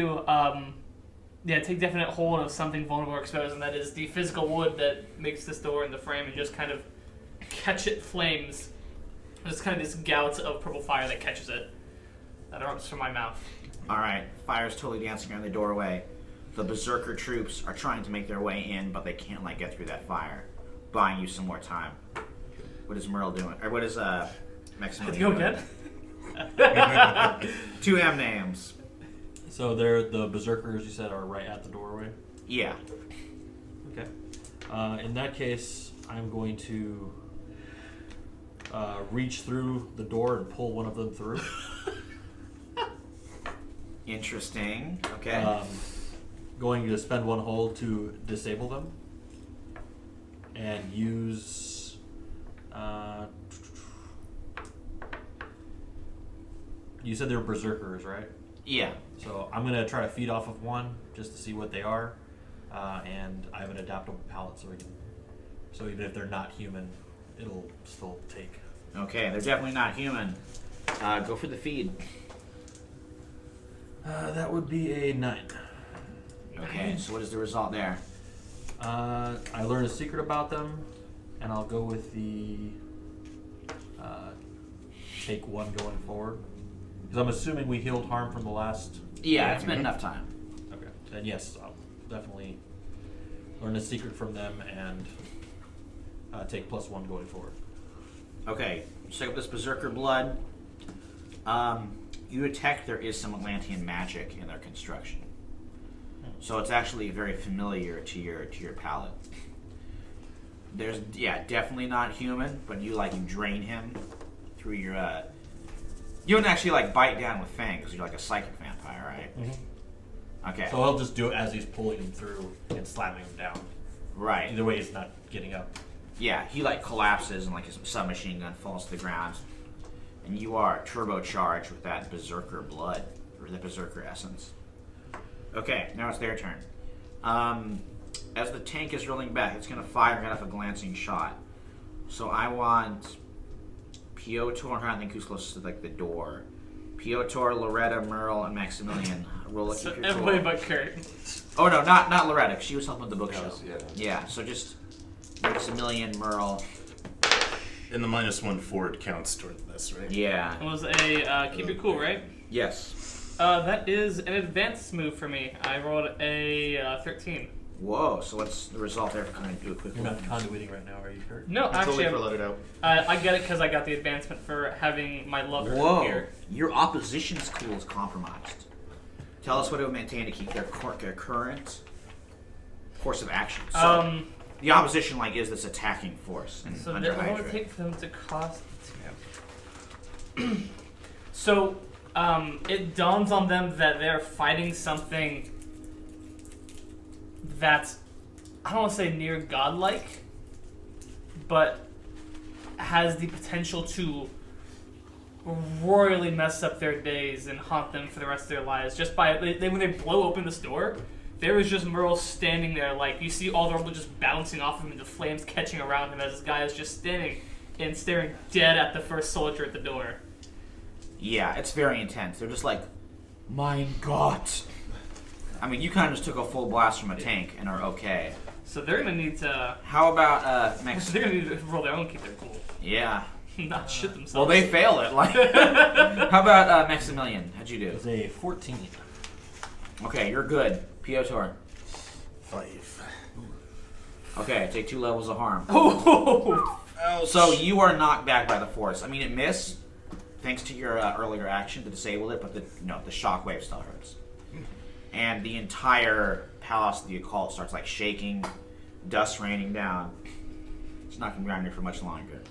do take definite hold of something vulnerable or exposed, and that is the physical wood that makes this door in the frame, and just kind of catch it flames. Just kind of this gout of purple fire that catches it, that erupts from my mouth. All right, fire's totally dancing around the doorway. The berserker troops are trying to make their way in, but they can't get through that fire. Buying you some more time. What is Merle doing? Or what is Maximilian Go doing? again. 2 M names. So the berserkers you said are right at the doorway? Yeah. Okay. In that case, I'm going to reach through the door and pull one of them through. Interesting. Okay. Going to spend 1 hold to disable them. And use... you said they were berserkers, right? Yeah. So I'm going to try to feed off of one just to see what they are. And I have an adaptable palette so even if they're not human, it'll still take. Okay, they're definitely not human. Go for the feed. That would be a 9. Okay, so what is the result there? I learned a secret about them, and I'll go with the take 1 going forward. Because I'm assuming we healed harm from the last... Yeah, it's been enough time. Okay, then yes, I'll definitely learn a secret from them and take +1 going forward. Okay, check up this berserker blood. You detect there is some Atlantean magic in their construction. So it's actually very familiar to your palate. There's definitely not human, but you drain him through your you don't actually bite down with fangs because you're like a psychic vampire, right? Mm-hmm. Okay. So I'll just do it as he's pulling him through and slamming him down. Right. Either way, he's not getting up. Yeah, he collapses and his submachine gun falls to the ground. And you are turbocharged with that berserker blood, or the berserker essence. Okay, now it's their turn. As the tank is rolling back, it's going to fire and get off a glancing shot. So I want Piotr, I don't think who's closest to the door. Piotr, Loretta, Merle, and Maximilian. Roll a keep your Everybody tool. but Kurt. Oh no, not Loretta. 'Cause she was helping with the bookshelf. Yeah. Yeah, so just Maximilian, Merle. And the -1 forward counts toward this, right? Yeah. It was a keep it cool, right? Yes. That is an advanced move for me. I rolled a 13. Whoa, so what's the result there? Can I do a quick You're one? not conduiting right now, are you, Kurt? No, It's actually, only for let it out. I get it because I got the advancement for having my lover Whoa, here. your opposition's cool is compromised. Tell us what it would maintain to keep their current course of action. So, the opposition is this attacking force. And So under then what would Hydra. it take for them to cost 2? So, it dawns on them that they're fighting something that's, I don't want to say near godlike, but has the potential to royally mess up their days and haunt them for the rest of their lives. Just by when they blow open this door, there is just Merle standing there, you see all the rubble just bouncing off him and the flames catching around him as this guy is just standing and staring dead at the first soldier at the door. Yeah, it's very intense. They're just mein Gott. I mean, you kind of just took a full blast from a tank and are okay. So they're gonna need to. How about Max? They're gonna need to roll their own, keep their cool, Yeah. not shit themselves. Well, they fail it. How about Maximilian? How'd you do? It's a 14. Okay, you're good. Piotr. 5. Okay, take 2 levels of harm. Oh, So you are knocked back by the force. I mean, it missed, thanks to your earlier action to disable it, but the shockwave still hurts. And the entire palace of the occult starts like shaking, dust raining down. It's not going to be around here for much longer.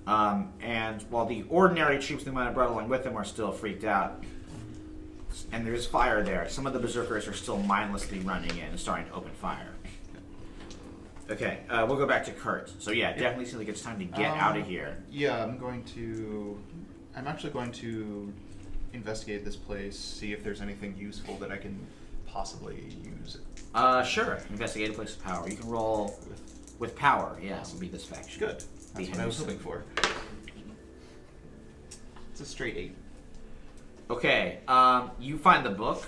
And while the ordinary troops they might have brought along with them are still freaked out, and there is fire there, some of the berserkers are still mindlessly running in and starting to open fire. Okay, we'll go back to Kurt. So yeah, definitely seems like it's time to get out of here. Yeah, I'm actually going to investigate this place, see if there's anything useful that I can possibly use. Sure. Investigate a place of power. You can roll with power. Yes, be this faction. Good. That's what I was hoping for. It's a straight 8. Okay. You find the book.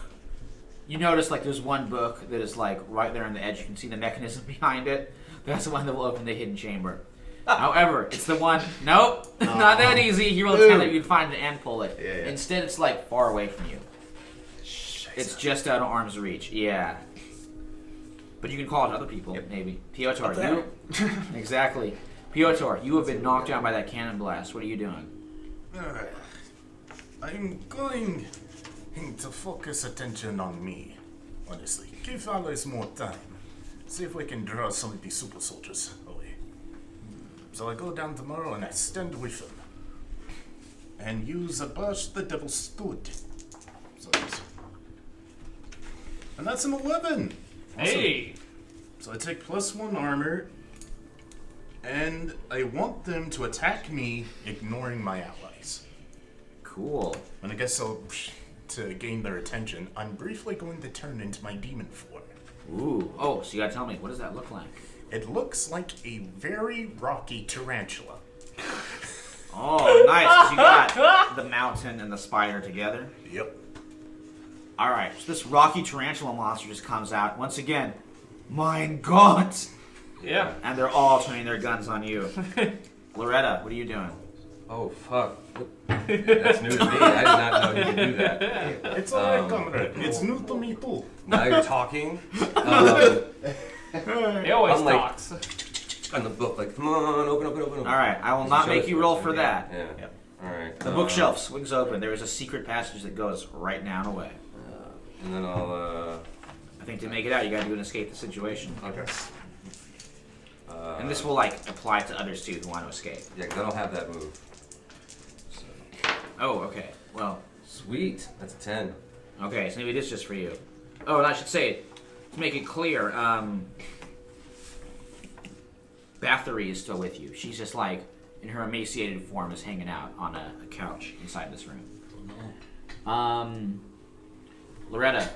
You notice like there's one book that is like right there on the edge. You can see the mechanism behind it. That's the one that will open the hidden chamber. However, it's the one. Nope, not that easy. You roll a 10 that you'd find it and pull it. Yeah. Instead, it's like far away from you. It's just out of arm's reach. Yeah. But you can call it to other people, maybe. Piotr, you exactly. Piotr, you have been knocked down by that cannon blast. What are you doing? I'm going to focus attention on me, honestly. Give Alice more time. See if we can draw some of these super soldiers away. So I go down tomorrow and I stand with them. And use a burst the devil's stood. And that's an 11! Hey! So I take +1 armor, and I want them to attack me, ignoring my allies. Cool. And I guess to gain their attention, I'm briefly going to turn into my demon form. Ooh. Oh, so you gotta tell me, what does that look like? It looks like a very rocky tarantula. Oh, nice. 'Cause you got the mountain and the spider together. Yep. Alright, so this rocky tarantula monster just comes out. Once again, mein Gott! Yeah. And they're all turning their guns on you. Loretta, what are you doing? Oh, fuck. That's new to me. I did not know you could do that. It's alright, comrade. It's new to me too. Now you're talking. He always I'm like- talks. On the book, like, come on, open. Alright, I will not Show make us you first, roll for yeah. that. Yeah. Yep. Alright. The bookshelf swings open. There is a secret passage that goes right down away. And then I'll, I think to make it out, you gotta do an escape the situation. okay. And this will, like, apply to others too who want to escape. Yeah, because I don't have that move. So. Oh, okay. Well, Sweet. That's a 10. okay, so maybe it is just for you. Oh, and I should say, to make it clear, Bathory is still with you. She's just like, in her emaciated form, is hanging out on a couch inside this room. Loretta,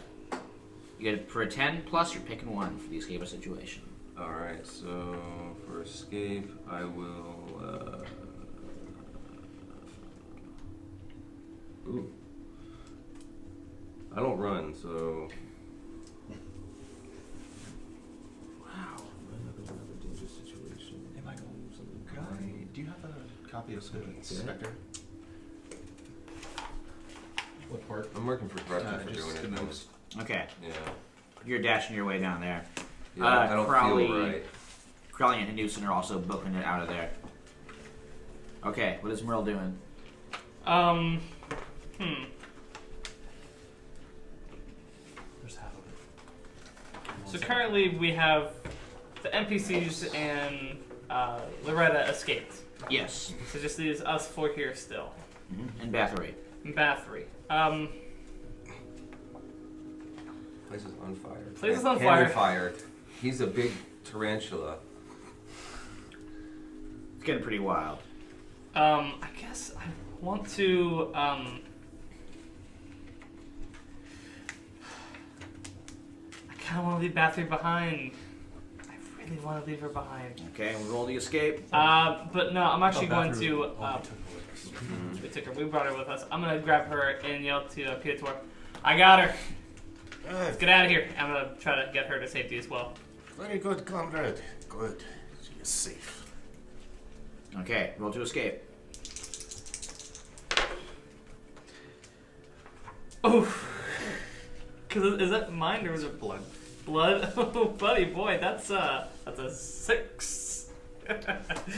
you get for a 10 plus, you're picking one for the escape situation. Alright, so for escape, I will, ooh. I don't run, so... Wow. Another dangerous situation. Hey, Michael, do you have a copy of Spectre? What part? I'm working for corruption for Just doing the it. notes. Okay, Yeah. you're dashing your way down there. Yeah, I don't Crowley- feel right. Crowley and Hanusen are also booking it out of there. Okay, what is Merle doing? There's half of it. So currently we have the NPCs and Loretta escaped. Yes. So just leaves us four here still. And Bathory. And Bathory. Place is on fire. Place is on Cannon fire. fire. He's a big tarantula. It's getting pretty wild. I guess I want to I kind of want to leave Bathory behind. I really want to leave her behind. Okay, we'll roll the escape. But no, I'm actually going Bathory to. only took away. We took her. We brought her with us. I'm gonna grab her and yell to Piotr, "I got her! Let's get out of here!" I'm gonna try to get her to safety as well. Very good, comrade. Good. She is safe. Okay, roll to escape. Oof. Cause is that mine or is it blood? Blood? Oh, buddy, boy, that's a 6.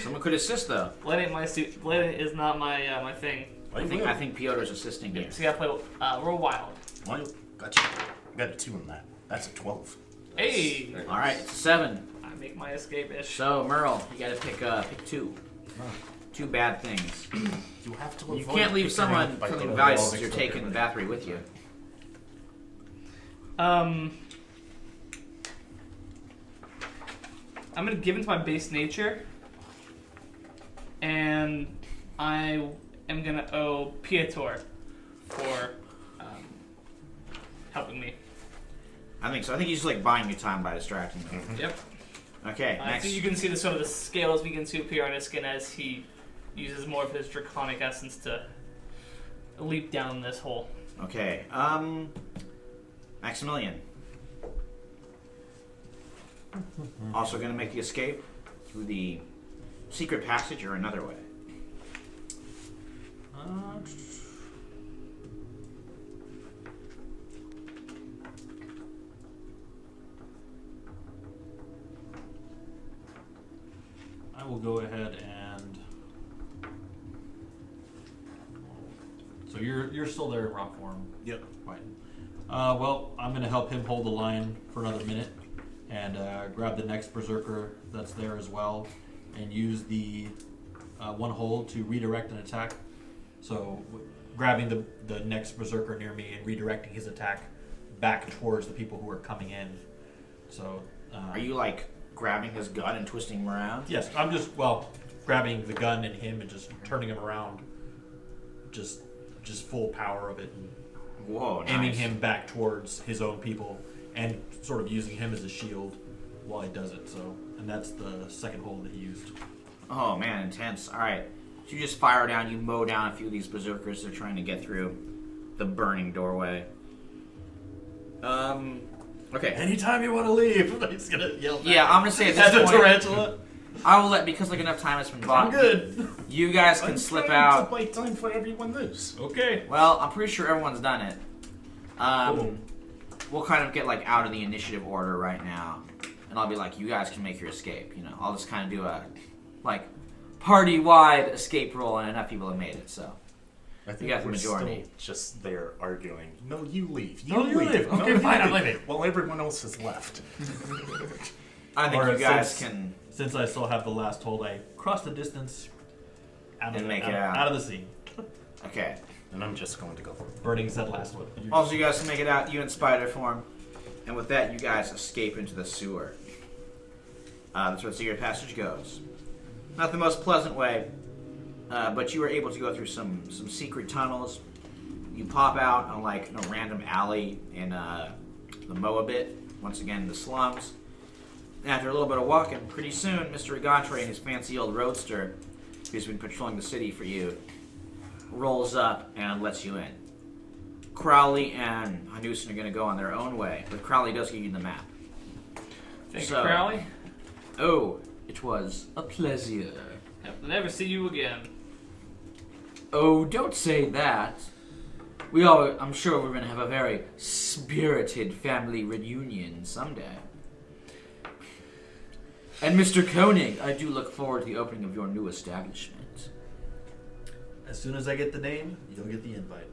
Someone could assist though. Blood ain't my suit. Blood is not my my thing. I think Piotr's assisting you. So you gotta play roll wild. Well, gotcha. Got a 2 on that. That's a 12. Hey! All right, it's 7. I make my escape-ish. So Merle, you got to pick 2. 2 bad things. You have to You avoid can't leave kicking someone out by feeling the values walls. since you're taking Bathory with you. I'm gonna give into my base nature, and I am gonna owe Piotr for helping me. I think so. I think he's just like buying you time by distracting you. Yep. Okay, next. So you can see the sort of the scales begin to appear on his skin as he uses more of his draconic essence to leap down this hole. Okay, Maximilian. Also going to make the escape through the secret passage or another way. I will go ahead and. So you're still there in rock form. Yep. Right. Well, I'm going to help him hold the line for another minute and grab the next berserker that's there as well and use the one hold to redirect an attack. So grabbing the next berserker near me and redirecting his attack back towards the people who are coming in. So Are you like grabbing his gun and twisting him around? yes, I'm just grabbing the gun and him and just turning him around, just full power of it, and Whoa, nice. aiming him back towards his own people, and sort of using him as a shield while he does it. So, and that's the second hold that he used. Oh man, intense. All right, so you just fire down. You mow down a few of these berserkers. They're trying to get through the burning doorway. Okay. Anytime you want to leave, he's gonna yell. Yeah, I'm gonna say at As a this point, tarantula. I will let because like enough time has been bought. I'm good. You guys can I'm slip trying out. to buy time for everyone loose. Okay. Well, I'm pretty sure everyone's done it. We'll kind of get like out of the initiative order right now, and I'll be like, you guys can make your escape. You know, I'll just kind of do a like party-wide escape roll, and enough people have made it. So I think got the we're majority. still just there arguing. No, you leave. No, you leave. No, Okay, you fine, I'm leave. leaving. Well, everyone else has left. I think Or you guys since- can. Since I still have the last hold, I cross the distance out And make it out, out. out of the scene. Okay. And I'm just going to go. Burning's that last one. Also, you guys can make it out. You in spider form, and with that, you guys escape into the sewer. That's where the secret passage goes. Not the most pleasant way, but you were able to go through some secret tunnels. You pop out on like a random alley in the Moabit, once again the slums. And after a little bit of walking, pretty soon Mr. Rigantre and his fancy old roadster, who's been patrolling the city for you, rolls up and lets you in. Crowley and Hanusen are going to go on their own way, but Crowley does give you the map. Thank So- you, Crowley. Oh, it was a pleasure. I'll never see you again. Oh, don't say that. I'm sure we're going to have a very spirited family reunion someday. And Mr. Koenig, I do look forward to the opening of your new establishment. As soon as I get the name, you'll get the invite.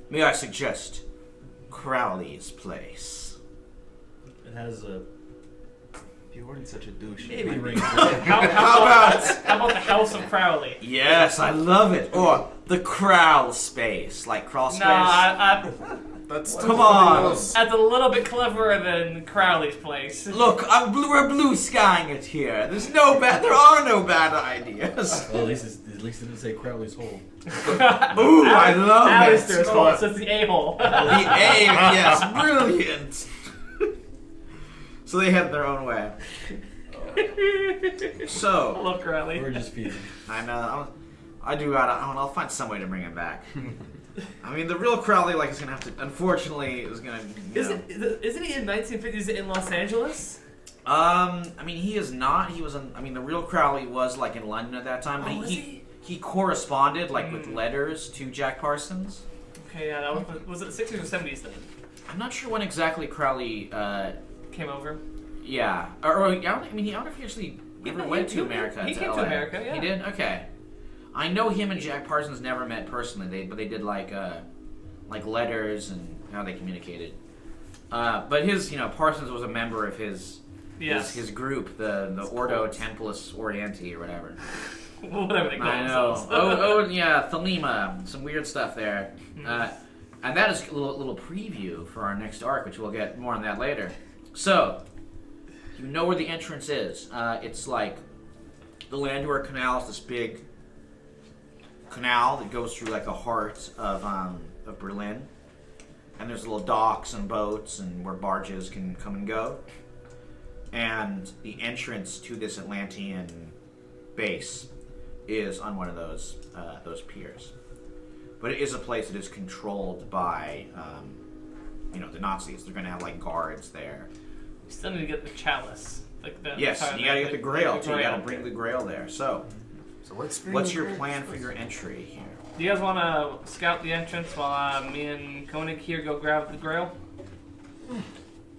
May I suggest Crowley's place? It has a You weren't such a douche. maybe ring. How about the House of Crowley? Yes, I love it. Or the Crowl space, like crawl space. No, That's Come on. else. that's a little bit cleverer than Crowley's place. Look, we're blue skying it here. There are no bad ideas. Well, at least it didn't say Crowley's hole. Ooh, I love Alistair's it. hole, so it's the A-hole. The aim, yes, brilliant. So they head their own way. I So love Crowley. We're just feeding. I know I'll find some way to bring him back. I mean, the real Crowley is gonna have to. Unfortunately, is gonna. Isn't he in 1950s in Los Angeles? I mean, he is not. He was. The real Crowley was in London at that time, but Oh, was he? he corresponded with letters to Jack Parsons. Okay, yeah, that was it the 60s or 70s then? I'm not sure when exactly Crowley. Came over. Yeah, I don't know if he actually ever went to America. He came to LA. America, yeah. He did. Okay. I know him and Jack Parsons never met personally, but they did like letters and how they communicated. But his, Parsons was a member of his group, the Ordo Templis Orienti or whatever. Whatever they call I know. themselves. Yeah, Thelema, some weird stuff there. And that is a little preview for our next arc, which we'll get more on that later. So, you know where the entrance is. It's like the Landwehr Canal is this big canal that goes through like the heart of Berlin. And there's little docks and boats and where barges can come and go. And the entrance to this Atlantean base is on one of those piers. But it is a place that is controlled by, the Nazis. They're going to have like guards there. We still need to get the chalice. Yes, you got to get the Grail too. You got to bring the Grail there. So what's your plan for your entry here? Do you guys want to scout the entrance while me and Koenig here go grab the Grail?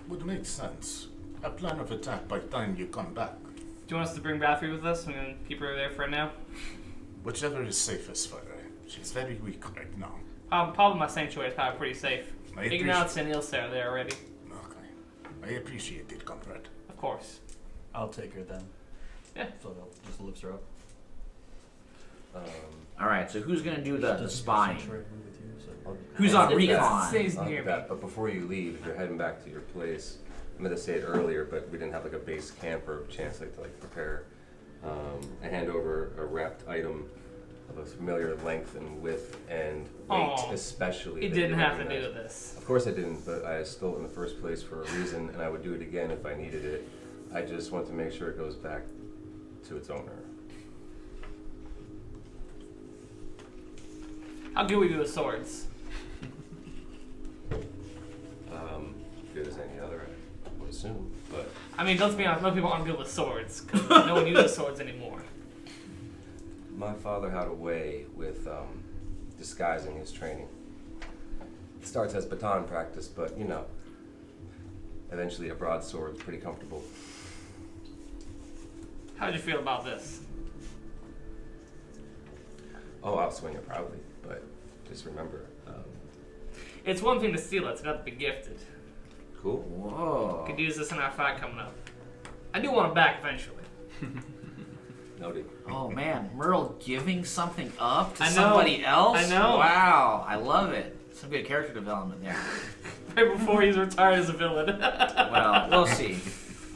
Would make sense. A plan of attack by the time you come back. Do you want us to bring Bathory with us? I'm going to keep her there for now. Whichever is safest for her. She's very weak right now. Probably my sanctuary is probably pretty safe. I Ignatz and Ilse are there already. Okay. I appreciate it, comrade. Of course. I'll take her then. Yeah. So that just lifts her up. All right, so who's going to do the spying? I'll- Who's on It recon? stays I'll near do me. that. But before you leave, if you're heading back to your place, I meant to say it earlier, but we didn't have like a base camp or a chance to prepare. I hand over a wrapped item of a familiar length and width and weight, Aw, especially. You that didn't you have to recognize. do this. Of course I didn't, but I stole it in the first place for a reason, and I would do it again if I needed it. I just want to make sure it goes back to its owner. How good we do with swords? Good as any other, I would assume, but I mean, let's be honest, most people aren't good with swords, because no one uses swords anymore. my father had a way with disguising his training. It starts as baton practice, but eventually a broadsword's pretty comfortable. How'd you feel about this? Oh, I'll swing it proudly, but just remember, It's one thing to steal it, it's not to be gifted. cool. Whoa. Could use this in our fight coming up. I do want it back eventually. Noted. Oh man, Merle giving something up to I know. somebody else? I know. Wow, I love it. Some good character development there. Right before he's retired as a villain. Well, we'll see.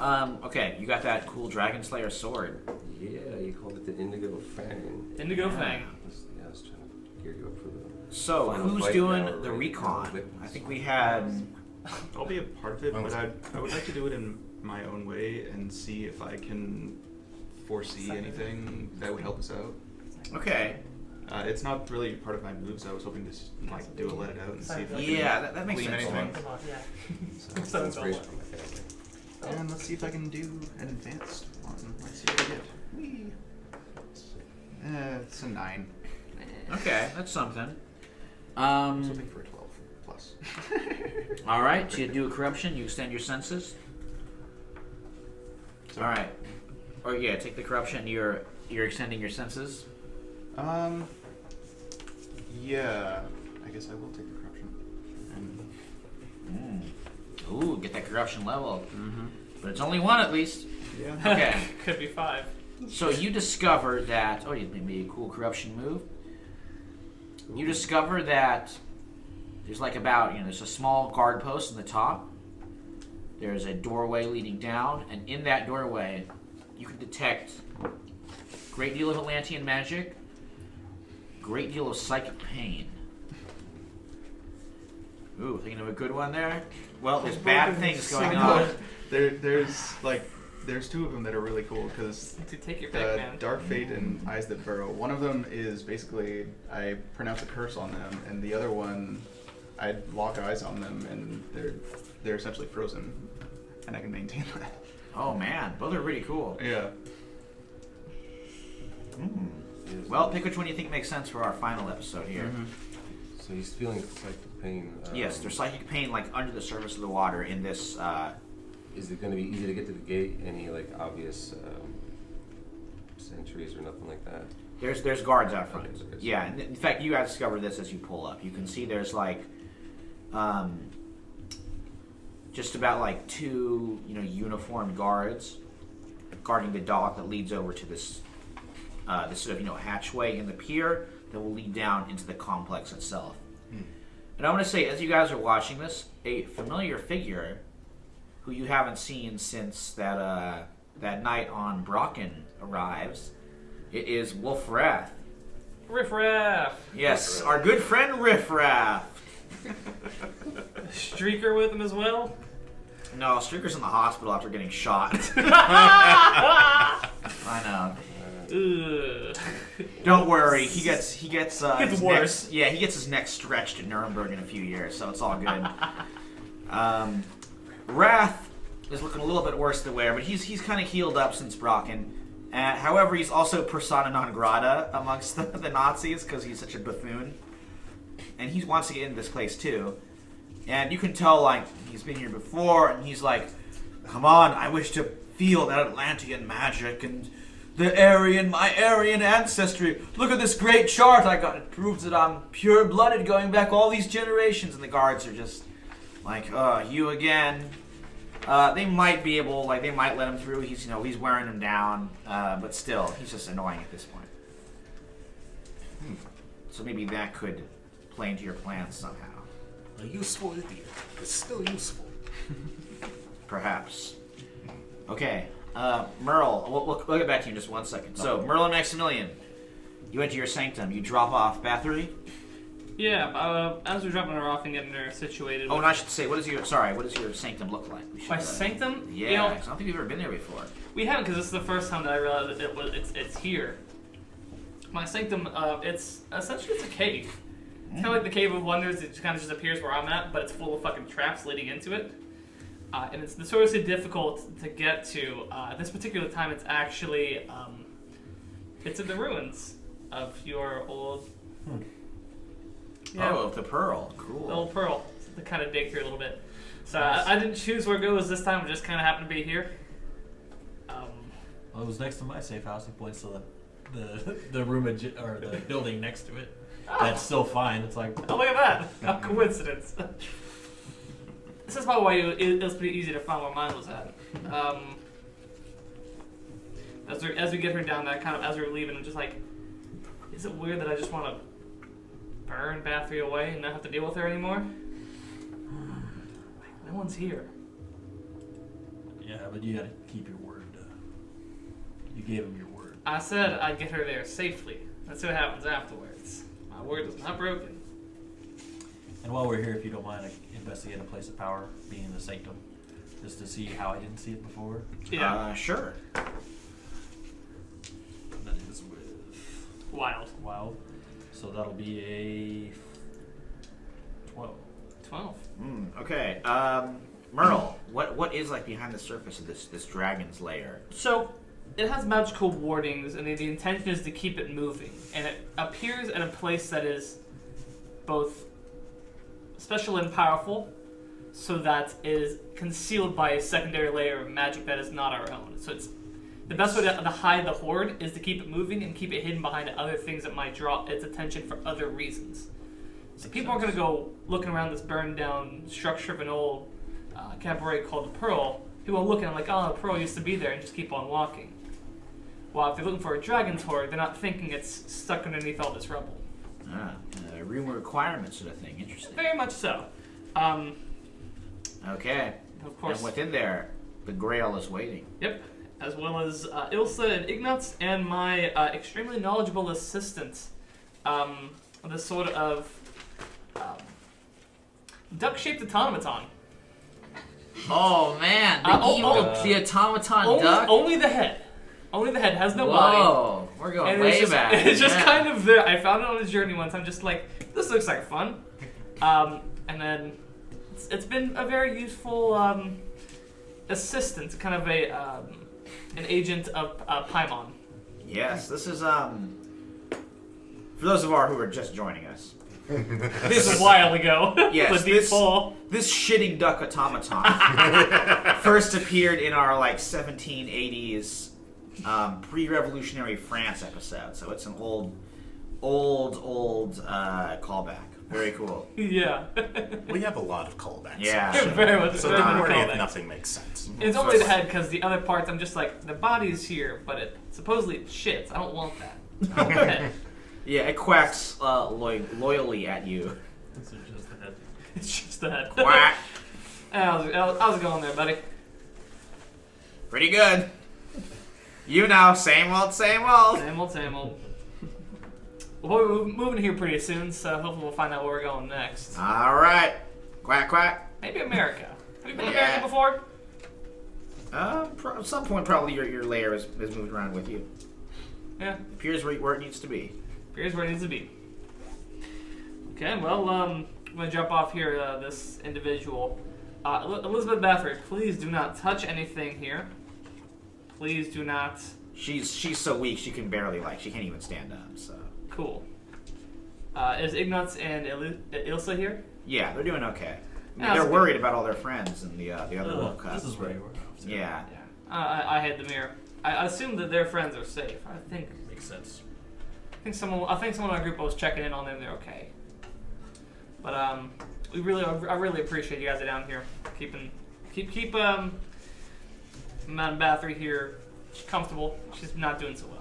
Okay, you got that cool Dragon Slayer sword. Yeah, you called it the Indigo Fang. Indigo Yeah. Fang. I was trying to gear you up for the So, final who's fight doing now, the right? recon? I think we had... I'll be a part of it, but I would like to do it in my own way and see if I can foresee anything that would help us out. Okay. It's not really part of my moves. I was hoping to do a let it out and see if I can Yeah, that makes glean sense. anything. Come on, yeah. Some inspiration from my family. And let's see if I can do an advanced one. Let's see what I get. Whee! It's a 9. Okay, that's something. I was hoping for a 12 plus. All right, so you do a corruption, you extend your senses. All right. Or yeah, take the corruption. You're extending your senses. Yeah. I guess I will take the corruption. And Ooh, get that corruption level. But it's only one at least. yeah. Okay. Could be 5. So you discover that. Oh, you made a cool corruption move. You discover that there's like there's a small guard post on the top. There's a doorway leading down, and in that doorway, you can detect a great deal of Atlantean magic, great deal of psychic pain. Ooh, thinking of a good one there? Well, there's bad things going on. There's 2 of them that are really cool because To take your pick, man. Dark Fate and Eyes That Burrow. One of them is basically I pronounce a curse on them, and the other one I lock eyes on them, and they're essentially frozen, and I can maintain that. Oh man, both are really cool. Yeah. Well, pick which one you think makes sense for our final episode here. So he's feeling psychic pain. Yes, there's psychic pain like under the surface of the water in this. Is it going to be easy to get to the gate? Any obvious sentries or nothing like that? There's guards out front. Okay, so there's- Yeah, and in fact, you guys discover this as you pull up. You can see there's like, just about like 2, uniformed guards guarding the dock that leads over to this sort of hatchway in the pier that will lead down into the complex itself. And I want to say, as you guys are watching this, a familiar figure who you haven't seen since that night on Brocken arrives. It is Wolf Wrath. Riff Raff. Yes, our good friend Riff Raff. Streaker with him as well. No, Streaker's in the hospital after getting shot. I know. Ugh. Don't worry, he gets Gets his worse. Neck, he gets his neck stretched at Nuremberg in a few years, so it's all good. Wrath is looking a little bit worse than wear, but he's kind of healed up since Brocken. However, he's also persona non grata amongst the Nazis because he's such a buffoon, and he wants to get into this place too. And you can tell, like, he's been here before, and he's like, "Come on, I wish to feel that Atlantean magic and my Aryan ancestry. Look at this great chart I got. It proves that I'm pure-blooded going back all these generations." And the guards are just like, "You again." They might be able, they might let him through. He's wearing them down, but still, he's just annoying at this point. So maybe that could play into your plans somehow. A useful idiot. It's still useful. Perhaps. Okay, Merle, we'll get back to you in just 1 second. So, Merle and Maximilian, you enter your sanctum. You drop off Bathory. Yeah, as we're dropping her off and getting her situated. Oh, and I should say, what does your sanctum look like? We should, My sanctum? Yeah, 'cause I don't think we've ever been there before. We haven't, because this is the first time that I realized that it's here. My sanctum, it's essentially a cave. It's kind of like the Cave of Wonders. It kind of just appears where I'm at, but it's full of fucking traps leading into it. And it's notoriously difficult to get to. This particular time, it's actually it's in the ruins of your old. Yeah. Oh, the Pearl. Cool. The old Pearl. To kind of dig through a little bit. So I didn't choose where it goes this time. It just kind of happened to be here. Well, it was next to my safe house. He points to the room or the building next to it. That's still fine. It's like, Oh, look at that! A coincidence. This is probably why it was pretty easy to find where mine was at. As we get her down there, kind of as we're leaving, I'm just like, is it weird that I just want to burn Bathory away and not have to deal with her anymore? No one's here. yeah, but you gotta keep your word. You gave him your word. I said I'd get her there safely. Let's see what happens afterwards. My word is not broken. And while we're here, if you don't mind, investigate a place of power, being the sanctum, just to see how I didn't see it before. Yeah. Sure. That is with Wild. So that'll be a 12. 12. Okay. Merle, what is behind the surface of this dragon's lair? So, it has magical wardings, and the intention is to keep it moving. And it appears in a place that is both special and powerful, so that it is concealed by a secondary layer of magic that is not our own. So it's the best way to hide the horde is to keep it moving and keep it hidden behind other things that might draw its attention for other reasons. So people aren't going to go looking around this burned down structure of an old cabaret called the Pearl. People are looking and like, oh, the Pearl used to be there, and just keep on walking. While if they're looking for a dragon's horde, they're not thinking it's stuck underneath all this rubble. Room requirement sort of thing. Interesting. Very much so. Okay. Of course. And within there, the Grail is waiting. Yep. As well as Ilsa and Ignatz and my extremely knowledgeable assistant. This sort of duck-shaped automaton. Oh man, the automaton duck. Only the head. Only the head has no Whoa, body. we're going And way back. It's just Yeah. kind of there. I found it on a journey once. I'm just like, this looks like fun. And then it's been a very useful assistant, kind of an agent of Paimon. Yes, this is for those of our who are just joining us. This was a while ago. Yes, The deep fall. this shitting duck automaton first appeared in our 1780s pre-revolutionary France episode. So it's an old callback. Very cool. Yeah. We have a lot of callbacks. Yeah. Very much. So very don't much worry if callback. nothing makes sense. It's only the head because the other parts I'm just like the body's here, but it supposedly it shits. I don't want that. I want the head. Yeah, it quacks loyally at you. This is just the head. It's just the head. Quack. How's it going there, buddy? Pretty good. You know, same old, same old. Same old, same old. Well, we're moving here pretty soon, so hopefully we'll find out where we're going next. All right. Quack, quack. Maybe America. Have you been to Yeah. America before? At some point, probably your layer is moved around with you. Yeah. Appears where it needs to be. Here's where it needs to be. Okay, well, I'm gonna jump off here. This individual, Elizabeth Baffert, please do not touch anything here. Please do not. She's so weak she can barely she can't even stand up. So Cool. Is Ignatz and Ilsa here? yeah, they're doing okay. I mean, Yeah, they're that's worried about all their friends and the other World Cup. This is where you were. Yeah. I had the mirror. I assume that their friends are safe. I think Makes sense. someone in our group was checking in on them. They're okay. But I really appreciate you guys are down here keep Madame Bathory here comfortable. She's not doing so well.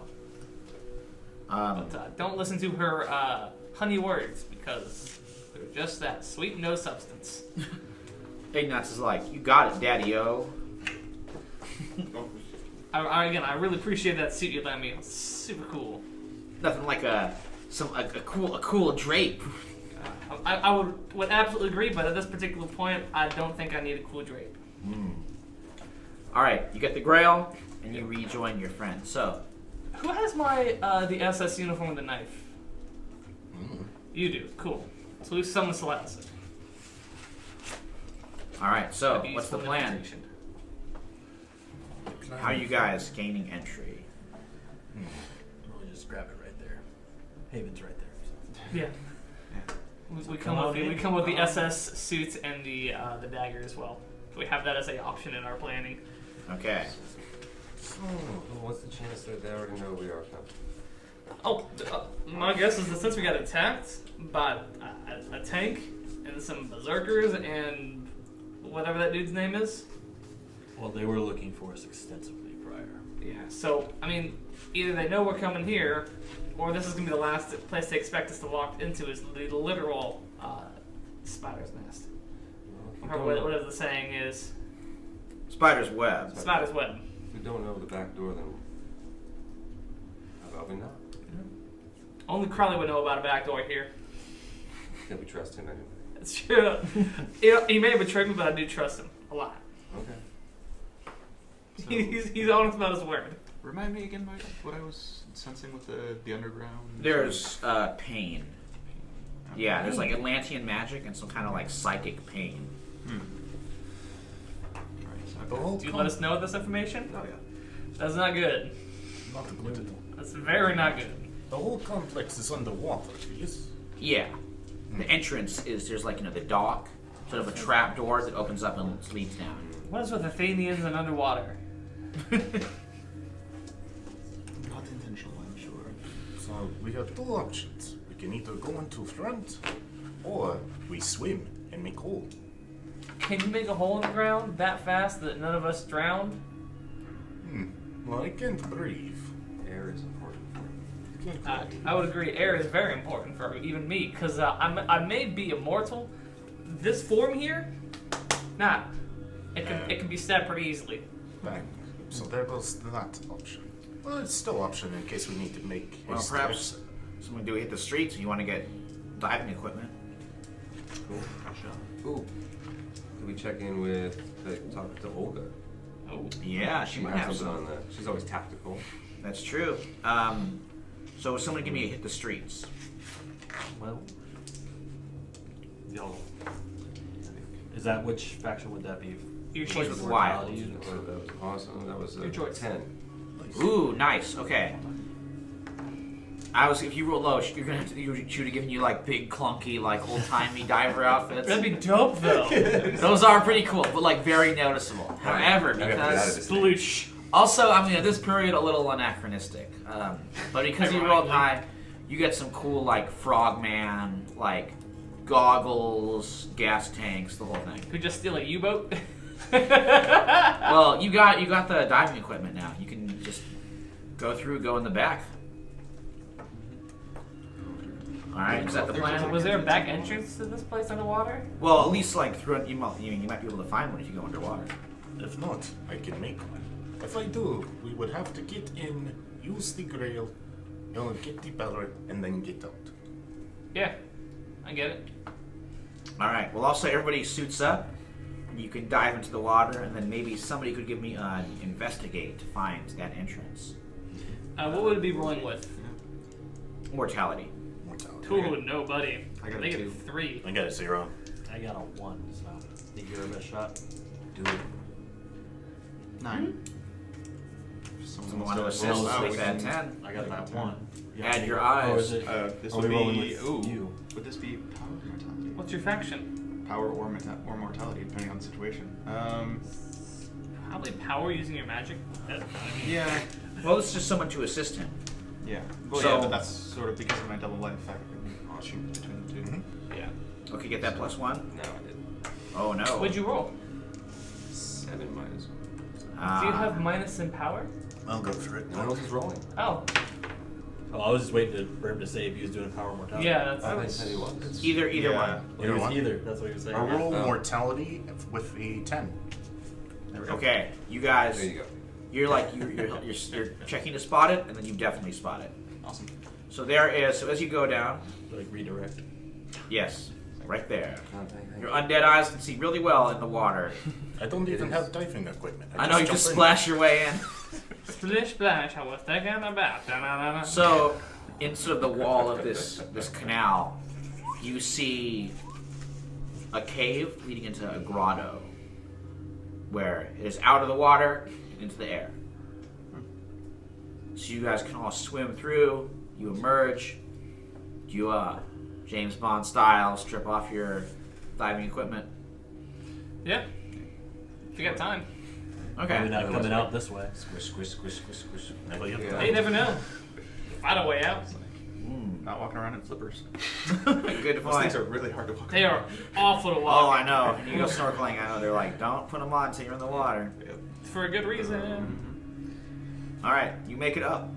But don't listen to her honey words because they're just that sweet no substance. Ignatz is like, you got it, Daddy-O. I really appreciate that suit you lent me. It's super cool. Nothing like a cool drape. I would absolutely agree, but at this particular point, I don't think I need a cool drape. All right, you get the Grail, and you rejoin your friend. So, Who has my the SS uniform with the knife? You do. Cool. So we summon Celeste. all right. So, That'd be what's the useful plan? information. How are you guys gaining entry? We'll just grab it right there. Haven's right there. So. Yeah. We come with the SS suits and the dagger as well. So we have that as a option in our planning. Okay. So, what's the chance that they already know we are coming? Oh, my guess is that since we got attacked by a tank and some berserkers and whatever that dude's name is. Well, they were looking for us extensively prior. Yeah. So I mean, either they know we're coming here, or this is gonna be the last place they expect us to walk into is the literal spider's nest. Or whatever the saying is. Spider's web. Spider's web. If we don't know the back door, then how about we not? Only Crowley would know about a back door here. Can we trust him anyway? That's true. He may have betrayed me, but I do trust him a lot. Okay. So, He's honest about his word. Remind me again, Mike, what I was sensing with the underground. There's pain. Yeah, there's like Atlantean magic and some kind of like psychic pain. The whole Do you let us know this information? Oh yeah. That's not good. Not good. That's very not good. The whole complex is underwater, yes? Yeah. The entrance is there's like the dock, sort of a trap door that opens up and leads down. What is with Athenians and underwater? Not intentional, I'm sure. So we have two options. We can either go into front, or we swim and make hole. Can you make a hole in the ground that fast that none of us drowned? Well, I can't breathe. air is important. I would agree. Air is very important for even me, because I may be immortal. This form here, nah, it can be stabbed pretty easily. Bang. So there goes that option. Well, it's still option in case we need to make. Well, perhaps someone do hit the streets and you want to get diving equipment. Cool. Ooh. Could we check in with, talk to Olga? Oh, Yeah, she might have something some. on that. She's always tactical. That's true. So someone give me a hit the streets. Well, y'all. Is that which faction would that be? your She's choice. with Wild. That was awesome. That was Your choice. 10. Ooh, nice. Okay. If you roll low, you're gonna have to. She would have given you like big, clunky, like old timey diver outfits. That'd be dope though. Those are pretty cool, but like very noticeable. However, I gotta get out of because this. Sploosh. Also, I mean, at this period, a little anachronistic. But because you rolled high, you get some cool, like, frogman, like, goggles, gas tanks, the whole thing. Could just steal a U-boat. Well, you got the diving equipment now. You can just go in the back. All right, is that the plan? Was there a back entrance to this place underwater? Well, at least like through you might be able to find one if you go underwater. If not, I can make one. If I do, we would have to get in, use the Grail, get the pillar, and then get out. Yeah, I get it. All right. Well, also everybody suits up. You can dive into the water, and then maybe somebody could give me an investigate to find that entrance. What would it be rolling with? Mortality. Ooh, no, buddy. I got a They 2. get 3. I got a 0. I got a 1, so think you're our best shot. Do it. 9. Someone want to assist? roll Make out. that 10. I got that 1. Add your Oh, eyes. is it? This Are would we rolling be. with Ooh. you? Would this be power or mortality? What's your faction? Power or mortality, depending on the situation. Probably power using your magic. Yeah. Well, it's just someone to assist him. Yeah. Well, So- yeah, but that's sort of because of my double life effect. I'll shoot between the 2. Yeah. Okay, get that +1. No, I didn't. Oh no. What'd you roll? 7 minus 1. Ah. Do you have minus in power? I'll go for it. No one else is rolling. Oh, Oh, I was just waiting for him to say if he was doing power mortality. yeah, that's. I thought you said he was. Either Yeah. one. Well, he Either was one. either. That's what he was saying. I'll roll Oh. mortality with a 10. There we go. Okay, you guys. There you go. You're like you're checking to spot it, and then you definitely spot it. Awesome. So there is. So as you go down, Like redirect. yes, right there. Oh, thank Your you. undead eyes can see really well in the water. I don't even is. have diving equipment. I know you just jump in. splash your way in. Splish splash, I was thinking about. Da-da-da-da. So, in sort of the wall of this canal, you see a cave leading into a grotto, where it is out of the water and into the air. So you guys can all swim through. You emerge. You James Bond style, strip off your diving equipment. Yeah. If you got time. Okay. Maybe not Yeah, coming let's out this way. Squish, squish, squish, squish, squish. Well, you have Yeah. to- Hey, you never know. Find a way out. Not walking around in flippers. Good Those point. things are really hard to walk They are awful to Oh, walk. I know. And you go snorkeling. I know they're like, don't put them on until you're in the water. For a good reason. All right, you make it up.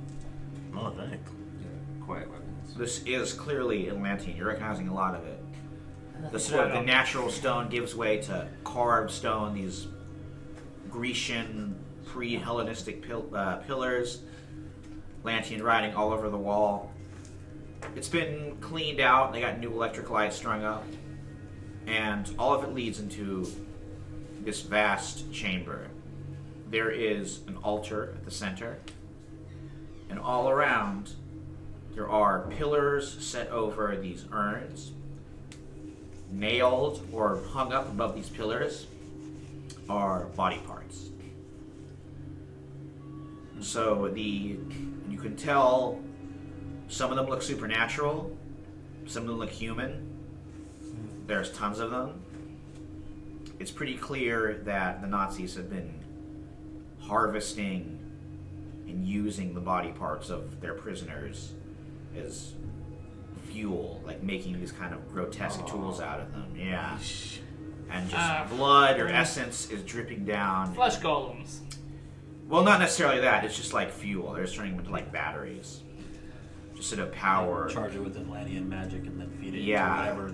Oh, thanks. Yeah, quiet weapons. This is clearly Atlantean. You're recognizing a lot of it. The sort of the natural stone gives way to carved stone. These Grecian pre-Hellenistic pillars. Atlantean writing all over the wall. It's been cleaned out. They got new electric lights strung up, and all of it leads into this vast chamber. There is an altar at the center, and all around there are pillars set over these urns. Nailed or hung up above these pillars are body parts. So you can tell some of them look supernatural, some of them look human. There's tons of them. It's pretty clear that the Nazis have been harvesting and using the body parts of their prisoners as fuel, like making these kind of grotesque tools out of them. Yeah. And just blood or essence is dripping down. Flesh golems. Well, not necessarily that. It's just like fuel. They're just turning them into like batteries. Just sort of power. Charge it with Atlantean magic and then feed it Yeah. into whatever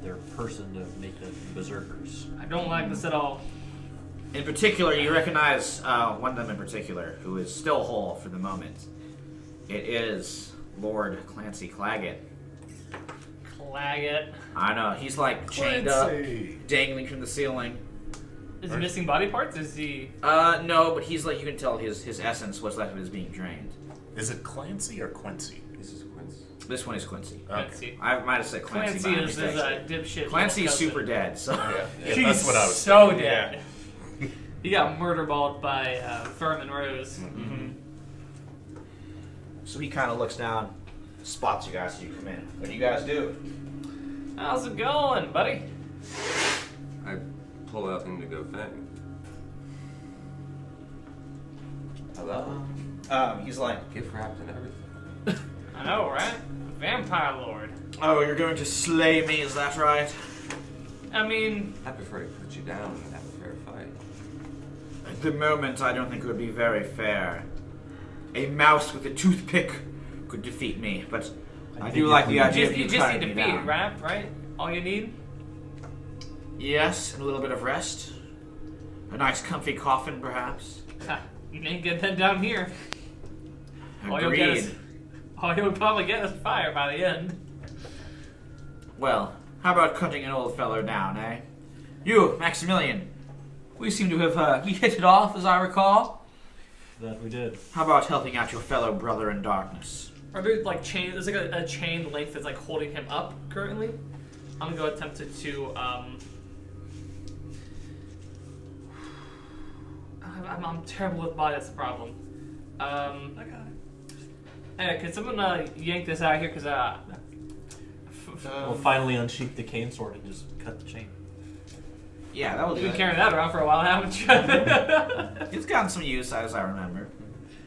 their person to make the berserkers. I don't like this at all. In particular, you recognize one of them in particular, who is still whole for the moment. It is Lord Clancy Claggett. Claggett. I know, he's like chained up, Clancy. dangling from the ceiling. Is he missing body parts? Is he... No, but he's like, you can tell his essence, what's left of it is being drained. Is it Clancy or Quincy? This is Quince. This one is Quincy. Clancy. I might have said Clancy, Clancy by is mistake. a dipshit. Clancy's cousin. super dead, so... Yeah, He's that's what I was so thinking, dead. He got murderballed by Furman Rose. So he kind of looks down, spots you guys as you come in. What do you guys do? How's it going, buddy? I pull out Indigo Fang. Hello? He's like, Gift wrapped and everything. I know, right? Vampire Lord. oh, you're going to slay me, is that right? I mean, I prefer to put you down and have a fair fight. At the moment, I don't think it would be very fair. A mouse with a toothpick could defeat me, but I do like the idea of you you just cutting need me to feed, down. right? All you need? Yes, and a little bit of rest. A nice comfy coffin, perhaps. Ha, you ain't get that down here. All you'll probably get is fire by the end. Well, how about cutting an old fellow down, eh? You, Maximilian. We seem to have we hit it off, as I recall. That we did. How about helping out your fellow brother in darkness? Are there like chain? There's like a chain link that's like holding him up currently. I'm gonna go attempt to I'm terrible with body. That's the problem. I got it. Hey, can someone yank this out here? Cause We'll finally unsheath the cane sword and just cut the chain. Yeah, that will you've do been it. carrying that around for a while, haven't you? It's gotten some use, as I remember.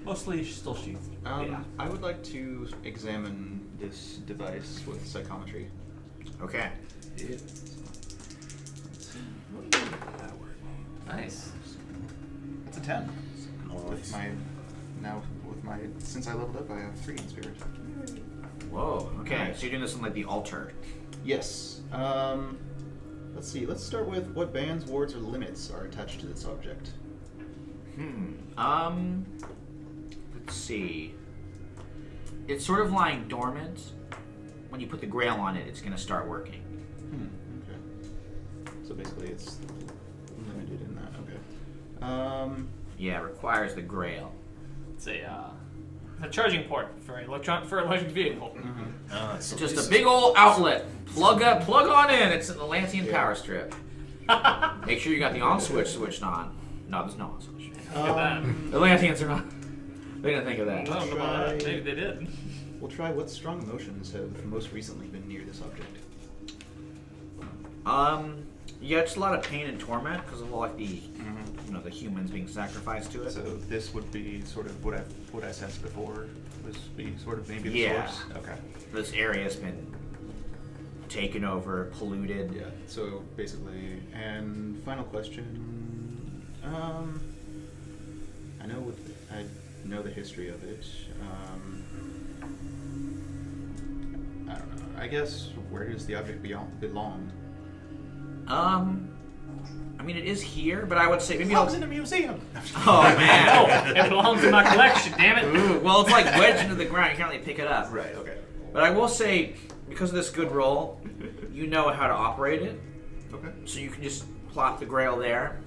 Mostly still sheathed. Yeah. I would like to examine this device with psychometry. Okay. Nice. It's a 10. With my since I leveled up, I have 3 in spirit. Whoa. Okay. So you're doing this in like the altar. Yes. Let's see. Let's start with what bans, wards, or limits are attached to this object. Let's see. It's sort of lying dormant. When you put the Grail on it, it's going to start working. Okay. So basically, it's limited in that. Okay. Yeah, it requires the Grail. It's a charging port for electric vehicle. It's just a big old outlet. Plug on in. It's an Atlantean power strip. Make sure you got the on switch switched on. No, there's no on switch. Look at that. The Atlanteans are not. They didn't think of that. I don't know about that. Maybe they did. We'll try what strong emotions have most recently been near this object. Yeah, it's a lot of pain and torment because of all like the, the humans being sacrificed to it. So this would be sort of what I sensed before. This would be sort of maybe the Yeah. source. Okay. This area's been taken over, polluted. Yeah. So basically, and final question. I know the history of it. I don't know. I guess where does the object belong? I mean, it is here, but I would say maybe Belongs in a museum. Oh man! It belongs in my collection, damn it. Ooh, well, it's like wedged into the ground. You can't really pick it up. Right. Okay. But I will say, because of this good roll, you know how to operate it. Okay. So you can just plop the Grail there,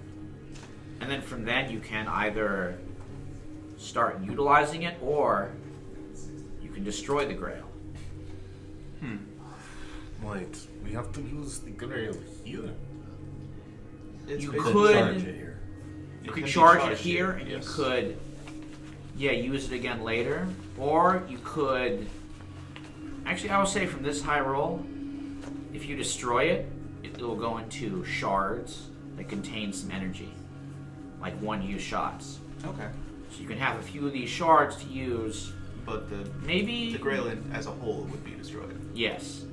and then from then you can either start utilizing it, or you can destroy the Grail. Wait, we have to use the Grail here. It's You basically- could- Charge it here. You It could can be charge it charged here, here, and yes. you could, use it again later, or you could. Actually, I would say from this high roll, if you destroy it, it will go into shards that contain some energy, like one-use shots. Okay. So you can have a few of these shards to use. But Maybe. the Grail as a whole would be destroyed. Yes.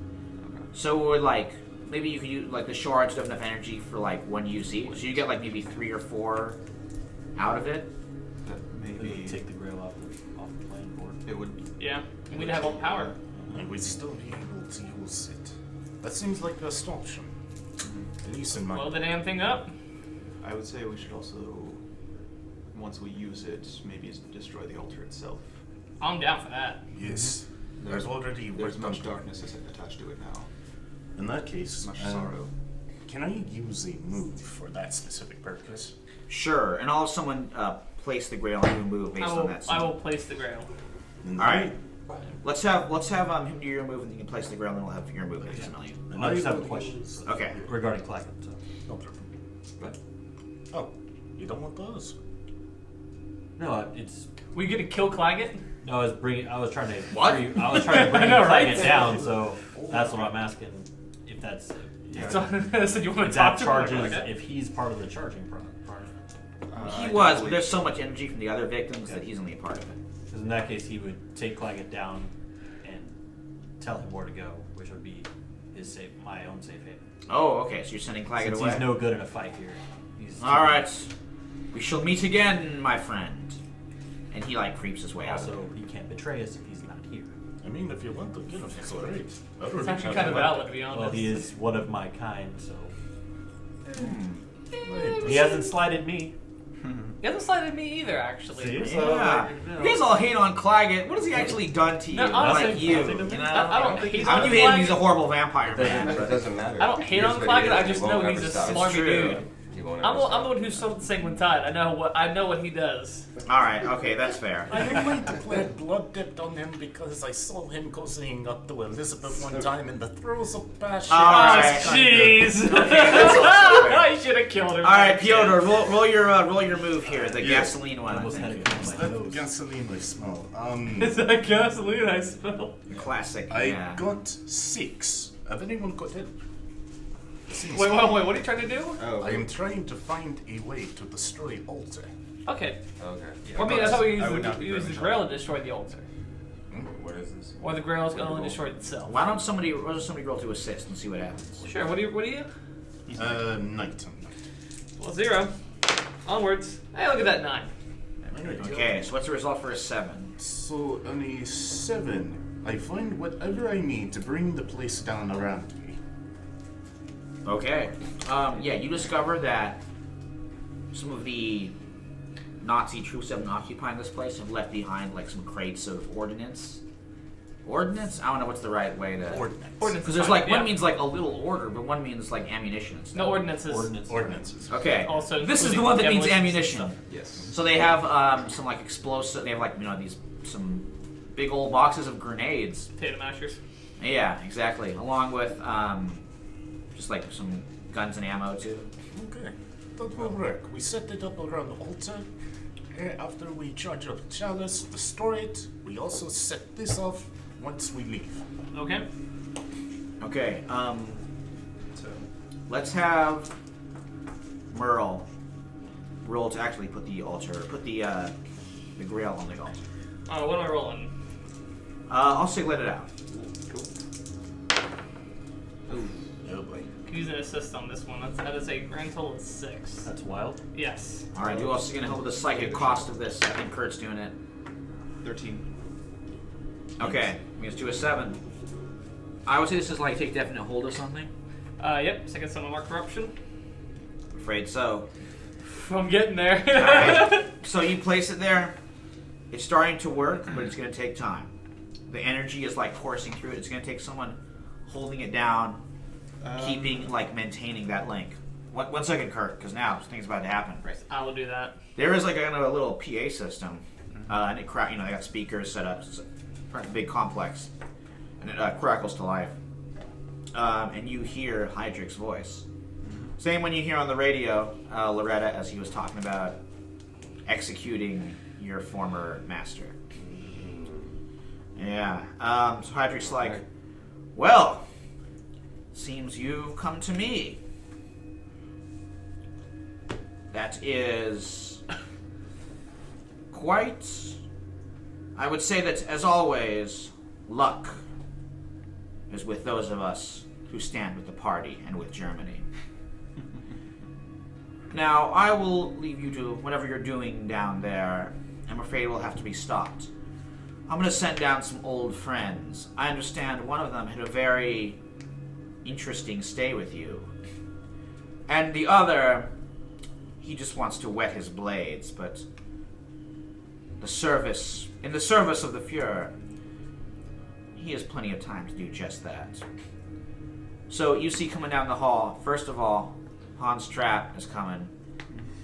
Okay. So it would maybe you could use the shards don't have enough energy for one use each. So you get maybe 3 or 4 out of it. That Maybe maybe take the Grail off the playing board. it would. Yeah, we'd have all the power. And we'd still be able to use it. That seems like the best option. At least in my... Blow the damn thing up. I would say we should also, once we use it, maybe destroy the altar itself. I'm down for that. Yes. There's already... There's much darkness attached to it now. In that case, Much sorrow. can I use a move for that specific purpose? Sure, and I'll have someone place the Grail and do a move based on that. I will place the Grail. All right. Let's have him do your move, and you can place the Grail, and then we'll have your move based on you. And I just have a question Okay. regarding Claggett. So. No problem. What? Oh, you don't want those? No, it's. We gonna kill Claggett? No, I was trying to. What? I was trying to bring I know, right? Claggett down, so that's what I'm asking. If that's. So you want to If talk that to charges, him? Like that? if he's part of the charging part. He was, but there's so much energy from the other victims that he's only a part of it. Because in that case, he would take Claggett down and tell him where to go, which would be my own safe haven. Oh, okay, so you're sending Claggett Since away. he's no good in a fight here. All right, we shall meet again, my friend. And he like creeps his way out. Also, he can't betray us if he's not here. I mean, if you want to get him, it's alright. It's actually kind of valid, to be honest. Well, he is one of my kind, so Right. he hasn't slighted me. He hasn't slighted me either, actually. See? Yeah. You guys all hate on Claggett. What has he actually done to you? No, honestly, like you, nothing to me. you know? I don't think he's How on do you hate him? Claggett. He's a horrible vampire, man. It doesn't matter. I don't hate on Here's what he Claggett, I is. just He won't know he's ever a stop. smarmy true. dude. He won't I'm ever the stop. one who sowed the Sigmund Tide. I know what he does. All right, okay, that's fair. I don't like to play blood dipped on him because I saw him cozying up to Elizabeth one time in the throes of passion. All right. Oh, jeez. that's also fair. I should have killed him. All right, Piotr, roll your move here. The Yeah. gasoline one. Almost had it come Is on my that nose. gasoline I smell? Is that gasoline I smell? Classic. I Yeah. got 6. Have anyone got it? Seems Wait, fine. what are you trying to do? Oh, I am trying to find a way to destroy Alter. Okay. Okay. Or I mean, I thought we I would not be used the very Grail to destroy the altar. What is this? Or the Grail is going to destroy itself. Why don't somebody roll to assist and see what happens? Sure, what do you? Night. Well, 0. Onwards. Hey, look at that 9. Okay, so what's the result for a 7? So on a 7, I find whatever I need to bring the place down around me. Okay. Yeah, you discover that some of the Nazi troops that have been occupying this place have left behind like some crates of ordnance. Ordnance? I don't know what's the right way to. Ordnance. Ordnance. Because there's is fine, like one means like a little order, but one means like ammunition. and stuff. no ordinances. Ordinances. Okay. Also this is the including one that means demolitions and ammunition. Yes. So they have some like explosive. They have like some big old boxes of grenades. Potato mashers. Yeah, exactly. Along with just like some guns and ammo too. Okay, that will work. We set it up around the altar. After we charge up chalice to store it, we also set this off once we leave. Okay. Okay. Let's have Merle roll to actually put the Grail on the altar. Oh, what am I rolling? I'll say let it out. Ooh. Oh boy. Could use an assist on this one. That is a grand total of 6. That's wild. Yes. All right. Who else is gonna help with the psychic cost of this? I think Kurt's doing it. 13. Okay. Let's do a 7. I would say this is like take definite hold of something. Yep. Second summon more corruption. Afraid so. I'm getting there. Alright. So you place it there. It's starting to work, but it's going to take time. The energy is like coursing through it. It's going to take someone holding it down, maintaining that link. 1 second, Kurt, because now something's about to happen. Right. I will do that. There is like a little PA system, and it they got speakers set up. It's a big complex, and it crackles to life. And you hear Hydric's voice. Same when you hear on the radio Loretta as he was talking about executing your former master. Yeah. So Hydric's like, well, seems you've come to me. That is quite, I would say that, as always, luck is with those of us who stand with the party and with Germany. Now, I will leave you to whatever you're doing down there. I'm afraid it will have to be stopped. I'm going to send down some old friends. I understand one of them had a very interesting stay with you. And the other, he just wants to wet his blades, but in the service of the Fuhrer, he has plenty of time to do just that. So you see coming down the hall, first of all, Hans Trapp is coming.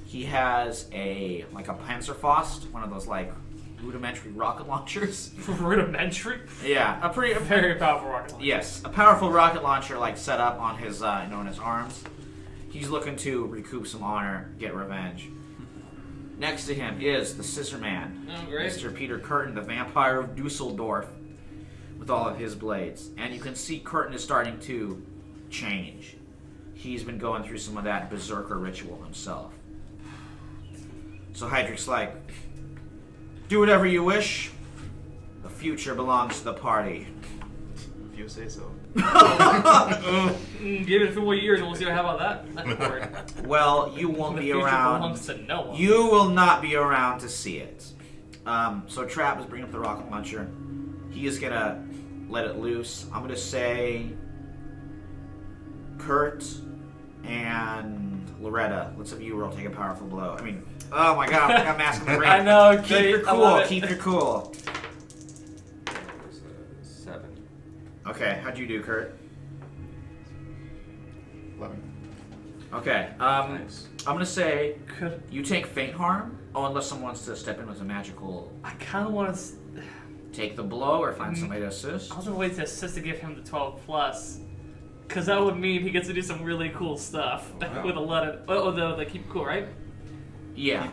He has a Panzerfaust, one of those rudimentary rocket launchers. Rudimentary? Yeah, a Very powerful rocket launcher. Yes, a powerful rocket launcher set up on his on his arms. He's looking to recoup some honor, get revenge. Next to him is the Scissor Man, Oh, great. Mr. Peter Curtin, the vampire of Dusseldorf, with all of his blades. And you can see Curtin is starting to change. He's been going through some of that berserker ritual himself. So Hydric's like, do whatever you wish. The future belongs to the party. If you say so. Give it a few more years and we'll see how about that word. Well, you won't The be future around. belongs to no one. You will not be around to see it. So Trap is bringing up the rocket launcher. He is gonna let it loose. I'm gonna say Kurt and Loretta. Let's have you roll take a powerful blow. I mean, oh my god, I'm masking the ring. I know, Keep great, your I love cool. it. Keep your cool. That was 7. Okay, how'd you do, Kurt? 11. Okay. Nice. I'm gonna say Could you take faint harm. Oh, unless someone wants to step in with a magical. I kind of want to. Take the blow or find somebody to assist. I was gonna wait to assist to give him the 12 plus, because that would mean he gets to do some really cool stuff Wow. with a lot of. Oh, the keep it cool, right? Yeah.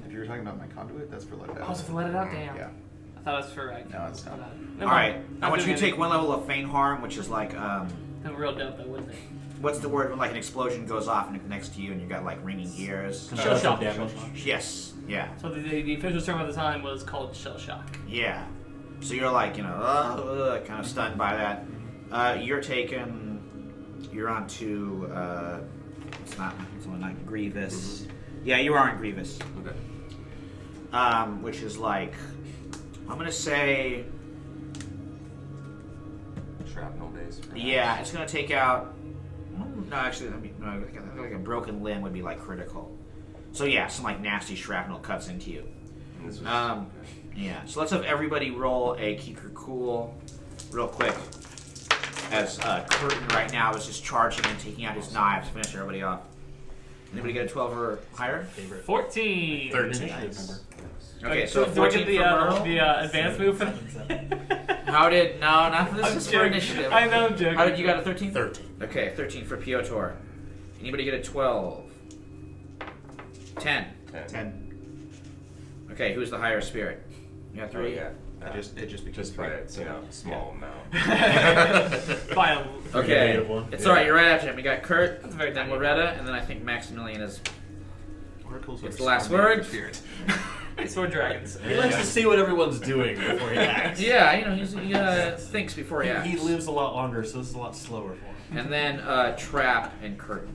If you were talking about my conduit, that's for let it out. Oh, it's for let it out. Damn. Yeah. I thought it was for. No, it's not. All right. I want you to take one level of faint harm, which is like The real dope, though, wouldn't it? what's the word when like an explosion goes off and it connects to you and you got like ringing ears? Shell shock. damage. Yes. Yeah. So the official term at the time was called shell shock. Yeah. So you're like kind of stunned by that. You're on to it's not Grievous. Yeah, you are on Grievous. Okay. Which is like I'm gonna say Shrapnel base. perhaps? yeah, it's gonna take out. No, actually, I think like a broken limb would be like critical. So yeah, some like nasty shrapnel cuts into you. And this was, Um, Yeah, so let's have everybody roll a keep your cool real quick. As Curtin right now is just charging and taking out his knives to finish everybody off. Anybody get a 12 or higher? Favorite. 14. 13. Nice. Okay, so do I 14 get for Merle. the advanced move for How did... No, not for this. I'm Is for joking. initiative. I know, I'm joking. How did you got a 13? 13. Okay, 13 for Piotr. Anybody get a 12? 10. 10. Okay, who's the higher spirit? You got 3? Oh, yeah. It just became Just by three. a small amount. By a, Okay, Negative one. it's alright, you're right after him. We got Kurt, That's very then tiny. Loretta, and then I think Maximilian is... Oracles It's are the last strong word. spirit. sword dragons. He likes to see what everyone's doing before he acts. Yeah, you know, he thinks before he acts. He lives a lot longer, so this is a lot slower for him. And then Trap and Kurt.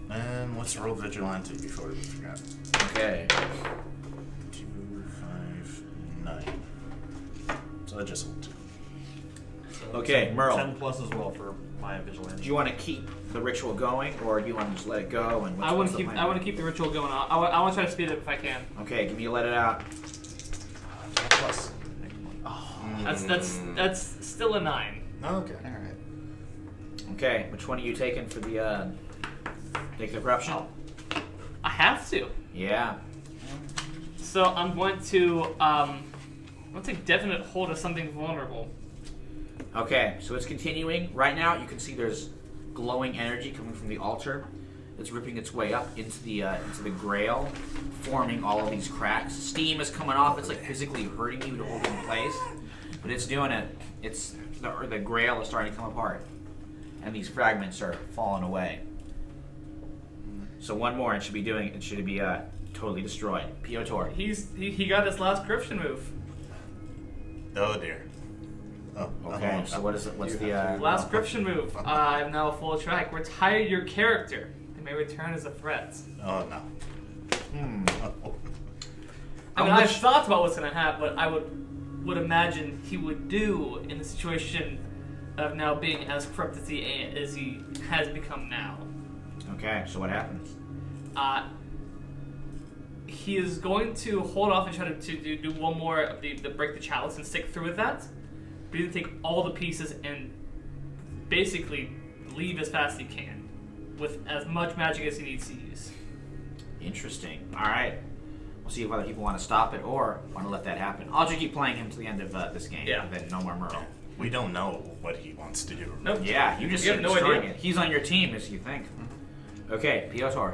And let's roll Vigilante before we forgot. Okay. 2, 5, 9. So I just hold 2. Okay, Merle. 10 plus as well for my vigilante. Do you want to keep the ritual going, or do you want to just let it go? And I want what's to the keep. plan? I want to keep the ritual going on. I want to try to speed it up if I can. Okay, give me a let it out. Plus. That's still a 9. Okay. Alright. Okay, which one are you taking for the take the corruption? I have to. Yeah. So I'm going to take definite hold of something vulnerable. Okay, so it's continuing. Right now, you can see there's glowing energy coming from the altar. It's ripping its way up into the Grail, forming all of these cracks. Steam is coming off. It's like physically hurting you to hold it in place, but it's doing it. It's the Grail is starting to come apart, and these fragments are falling away. So one more, it should be totally destroyed. Piotr. He got his last corruption move. Oh dear. Oh, Okay, so what is it? What's the Last corruption move. I'm now full track. Retire your character. They may return as a threat. Oh no. Oh. I mean, I've thought about what's going to happen, but I would imagine he would do in the situation of now being as corrupt as he has become now. Okay, so what happens? He is going to hold off and try to do one more of the break the chalice and stick through with that. But he's going to take all the pieces and basically leave as fast as he can with as much magic as he needs to use. Interesting. All right. We'll see if other people want to stop it or want to let that happen. I'll just keep playing him to the end of this game. Yeah. And then no more Merle. We don't know what he wants to do. Nope. Yeah, you just You keep have no destroying idea. it. He's on your team, as you think. Okay, Piotr.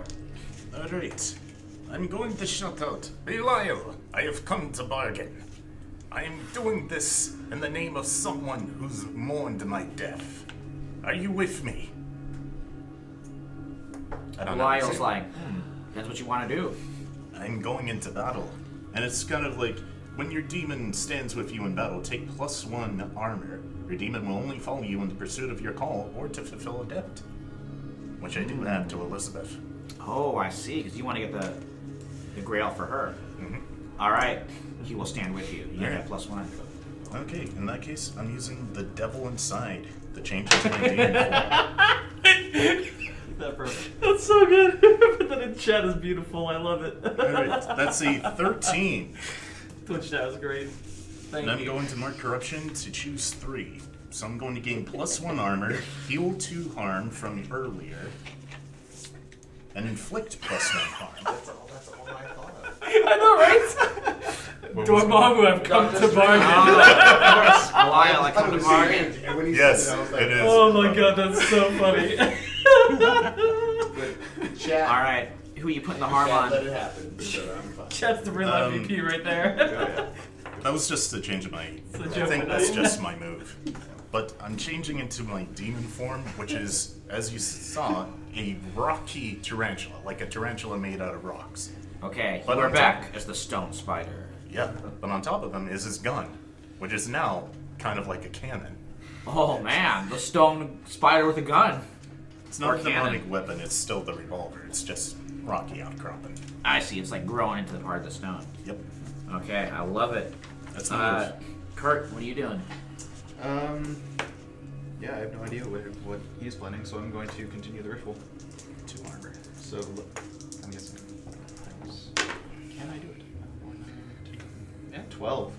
Alright. I'm going to shout out, Belial, I have come to bargain. I am doing this in the name of someone who's mourned my death. Are you with me? I don't know. Lyle's like, depends what you want to do. I'm going into battle. And it's kind of like, when your demon stands with you in battle, take +1 armor. Your demon will only follow you in the pursuit of your call or to fulfill a debt. Which I do have to Elizabeth. Oh, I see. Because you want to get the Grail for her. All right. He will stand with you. You get that +1. Okay, in that case, I'm using the devil inside to change into my demon form. That perfect. That's so good. Put that in chat is beautiful. I love it. Alright, that's a 13. Twitch chat was great. Thank And I'm you. going to mark corruption to choose 3. So I'm going to gain +1 armor, heal 2 harm from earlier, and inflict +1 harm. That's all I thought of. I know, right? Dormammu, I've come to bargain. Lyle, I come to bargain. Yes, it is. Oh my god, that's so funny. But chat. All right. Who are you putting the harm Chat, on? let it happen. So I'm fine. Chat's the real MVP right there. That was just a change of my... a I joke think of that's it. just my move. But I'm changing into my demon form, which is, as you saw, a rocky tarantula, like a tarantula made out of rocks. Okay. But We're on back as the stone spider. Yeah, but on top of him is his gun, which is now kind of like a cannon. Oh man, the stone spider with a gun. It's not Or a demonic cannon. weapon, it's still the revolver. It's just rocky outcropping. I see. It's like growing into the part of the stone. Yep, Okay, I love it. that's the move. Kurt, what are you doing? Yeah, I have no idea what he's planning, so I'm going to continue the ritual. 2 armor. So I'm guessing. Can I do it? Yeah, 12.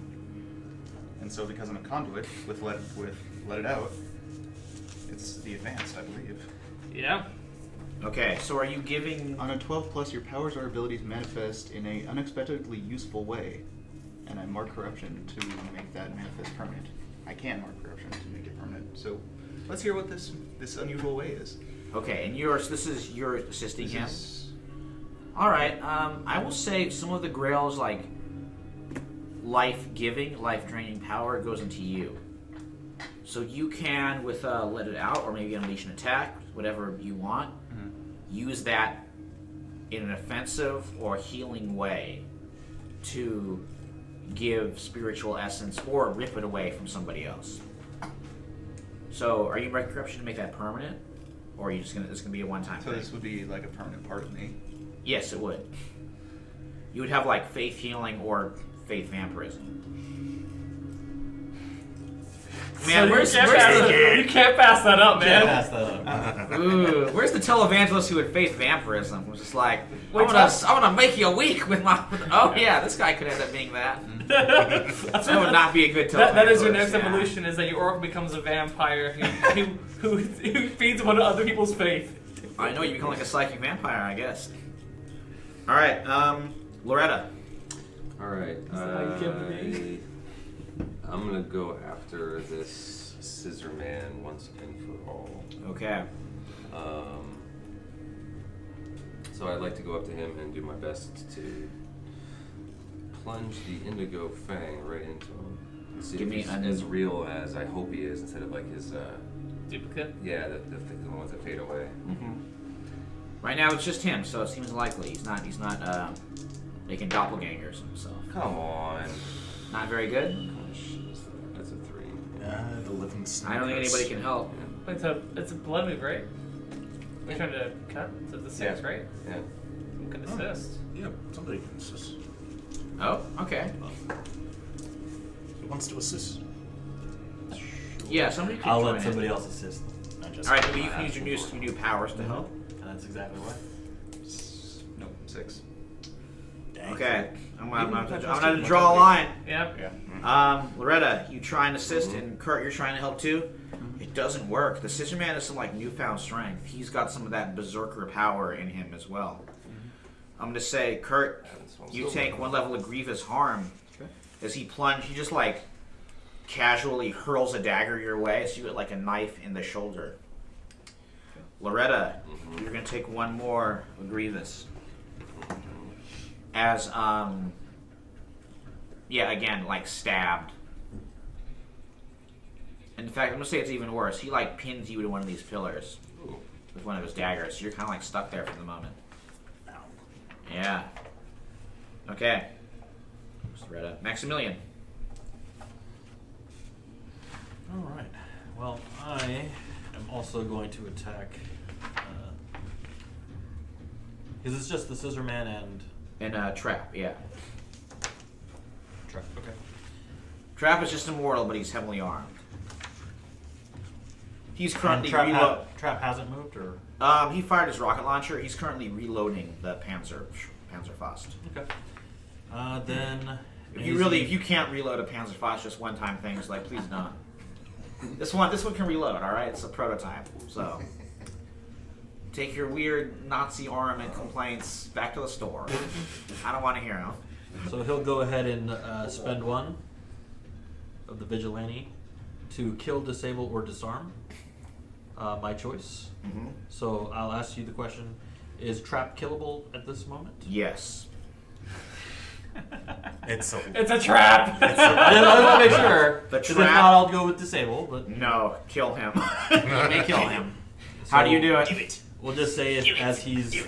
And so because I'm a conduit with let it out, it's the advanced, I believe. Yeah. Okay, so are you giving? On a 12 plus, your powers or abilities manifest in a unexpectedly useful way, and I mark corruption to make that manifest permanent. I can mark corruption to make it permanent. So let's hear what this unusual way is. Okay, and this is your assisting him. This All right. I will say some of the Grail's like life-giving, life-draining power goes into you. So you can, with let it out, or maybe unleash an attack, whatever you want, use that in an offensive or healing way to give spiritual essence or rip it away from somebody else. So, are you marking corruption to make that permanent, or are you just it's gonna be a one-time so thing? this would be like a permanent part of me. Yes, it would. You would have like faith healing or faith vampirism. Man, So where's you can't pass that up, man. Pass that up. ooh, where's the televangelist who had faith vampirism? It was just like, Wait, I'm gonna make you weak with my. Oh yeah, this guy could end up being that. That would not be a good televangelist. That is your next yeah. evolution: is that your orc becomes a vampire who feeds on other people's faith. I know, you become like a psychic vampire, I guess. All right, Loretta. All right. that how you came to be? I'm gonna go after this scissor man once and for all. Okay. So I'd like to go up to him and do my best to plunge the indigo fang right into him. See Give if me he's an- as real as I hope he is, instead of like his Duplicate. yeah, the ones that fade away. Right now it's just him, so it seems likely he's not making doppelgangers himself. Come on. Not very good. Gosh, that's a 3. The living I don't think anybody can help. Wait, so it's a blood move, right? We're trying to cut to the 6, Yeah. right? Yeah. You can assist. Yeah, somebody can assist. Oh, okay. Who wants to assist? Yeah, somebody can I'll join let in. somebody else assist. Just All right, well, you can use your new powers to help. And that's exactly what. Nope, 6. Dang. Okay, I'm gonna Even have if to that's draw a just line. Yep. Yeah. Loretta, you try and assist, and Kurt, you're trying to help too. It doesn't work. The Scissor Man has some like newfound strength. He's got some of that berserker power in him as well. I'm gonna say, Kurt, you take 1 level of grievous harm. Okay. As he plunges, he just like casually hurls a dagger your way, so you get like a knife in the shoulder. Loretta, you're gonna take 1 more of grievous. As yeah, again, like stabbed. In fact, I'm gonna say it's even worse. He like pins you to one of these pillars with one of his daggers, so you're kind of like stuck there for the moment. Yeah. Okay. Loretta. Maximilian. Alright. Well, I am also going to attack. Because it's just the Scissor Man and. Trap, yeah. Trap, okay. Trap is just immortal, but he's heavily armed. He's currently Trap hasn't moved, or? He fired his rocket launcher. He's currently reloading the Panzerfaust. Okay. Then. If you can't reload a Panzerfaust, just one-time things, like please don't. This one can reload. All right, it's a prototype. So take your weird Nazi armament complaints back to the store. I don't want to hear them. So he'll go ahead and spend one of the Vigilante to kill, disable, or disarm. My choice. Mm-hmm. So I'll ask you the question: is Trap killable at this moment? Yes. It's a trap. I just want to make sure. The 'cause if trap- not, I'll go with disable. But No, kill him. You may kill him. How So do you do it? We'll just say as he's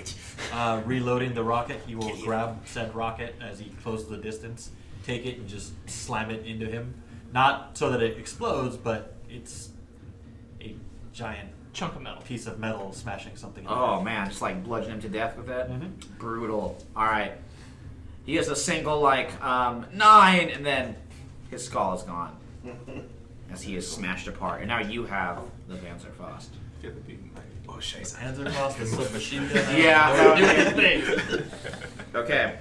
reloading the rocket, he will grab said rocket as he closes the distance, take it, and just slam it into him. Not so that it explodes, but it's a giant Chunk of metal. piece of metal smashing something. in Oh there. man, just like bludgeon him to death with it. Mhm. Brutal. All right. He has a single 9, and then his skull is gone as he is smashed apart. And now you have the Panzerfaust. Oh, scheiße. Hands are crossed, the submachine gun. Yeah. Don't do anything. Okay.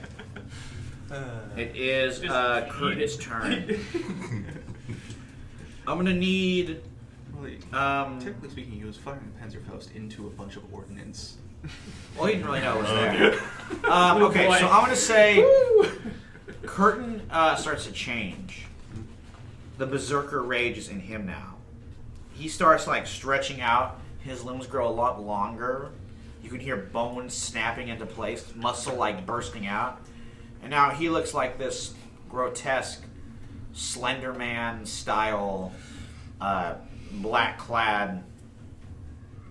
It is Just Curtis' turn. I'm gonna need. Technically speaking, he was firing the Panzerfaust into a bunch of ordnance. Well, he didn't really know it was there. Okay, so I'm gonna say Curtin starts to change. The berserker rage is in him now. He starts like stretching out. His limbs grow a lot longer. You can hear bones snapping into place, muscle like bursting out, and now he looks like this grotesque Slender Man style, black-clad,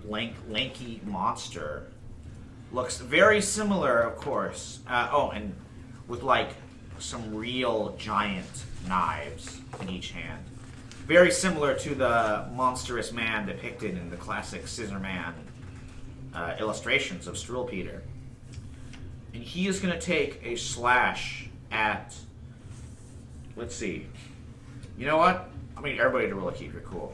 lanky monster. Looks very similar, of course. And with like some real giant knives in each hand. Very similar to the monstrous man depicted in the classic Scissor Man illustrations of Struwelpeter. And he is going to take a slash at. Let's see. You know what? I mean, everybody to really keep it cool.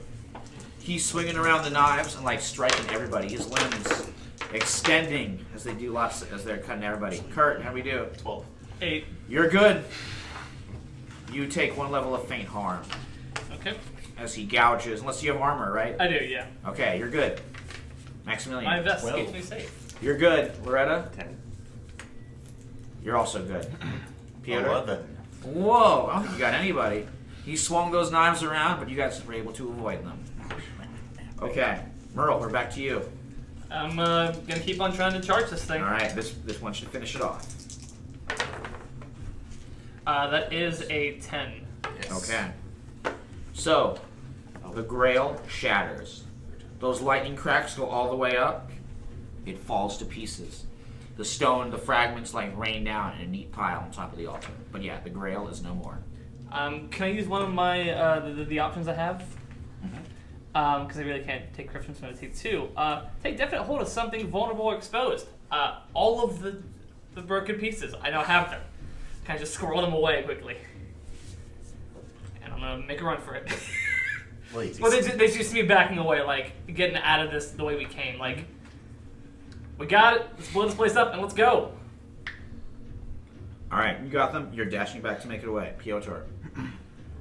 He's swinging around the knives and like striking everybody. His limbs extending as they do as they're cutting everybody. Kurt, how we do? 12. 8. You're good. You take 1 level of faint harm Okay. as he gouges. Unless you have armor, right? I do, yeah. Okay, you're good. Maximilian. My vest Well. keeps me safe. You're good. Loretta. 10. You're also good. Peter. 11. Whoa! I don't think you got anybody. He swung those knives around, but you guys were able to avoid them. Okay, Merle, we're back to you. I'm gonna keep on trying to charge this thing. All right, this one should finish it off. That is a 10. Yes. Okay. So, the Grail shatters. Those lightning cracks go all the way up. It falls to pieces. The stone, the fragments like rain down in a neat pile on top of the altar. But yeah, the Grail is no more. Can I use one of my the options I have? Because I really can't take corruption, so I'm going to take 2. Take definite hold of something vulnerable or exposed. All of the broken pieces, I now have them. Can I just squirrel them away quickly? And I'm going to make a run for it. Well, they just me backing away, like, getting out of this the way we came. Like, we got it, let's blow this place up, and let's go. All right, you got them. You're dashing back to make it away. Piotr.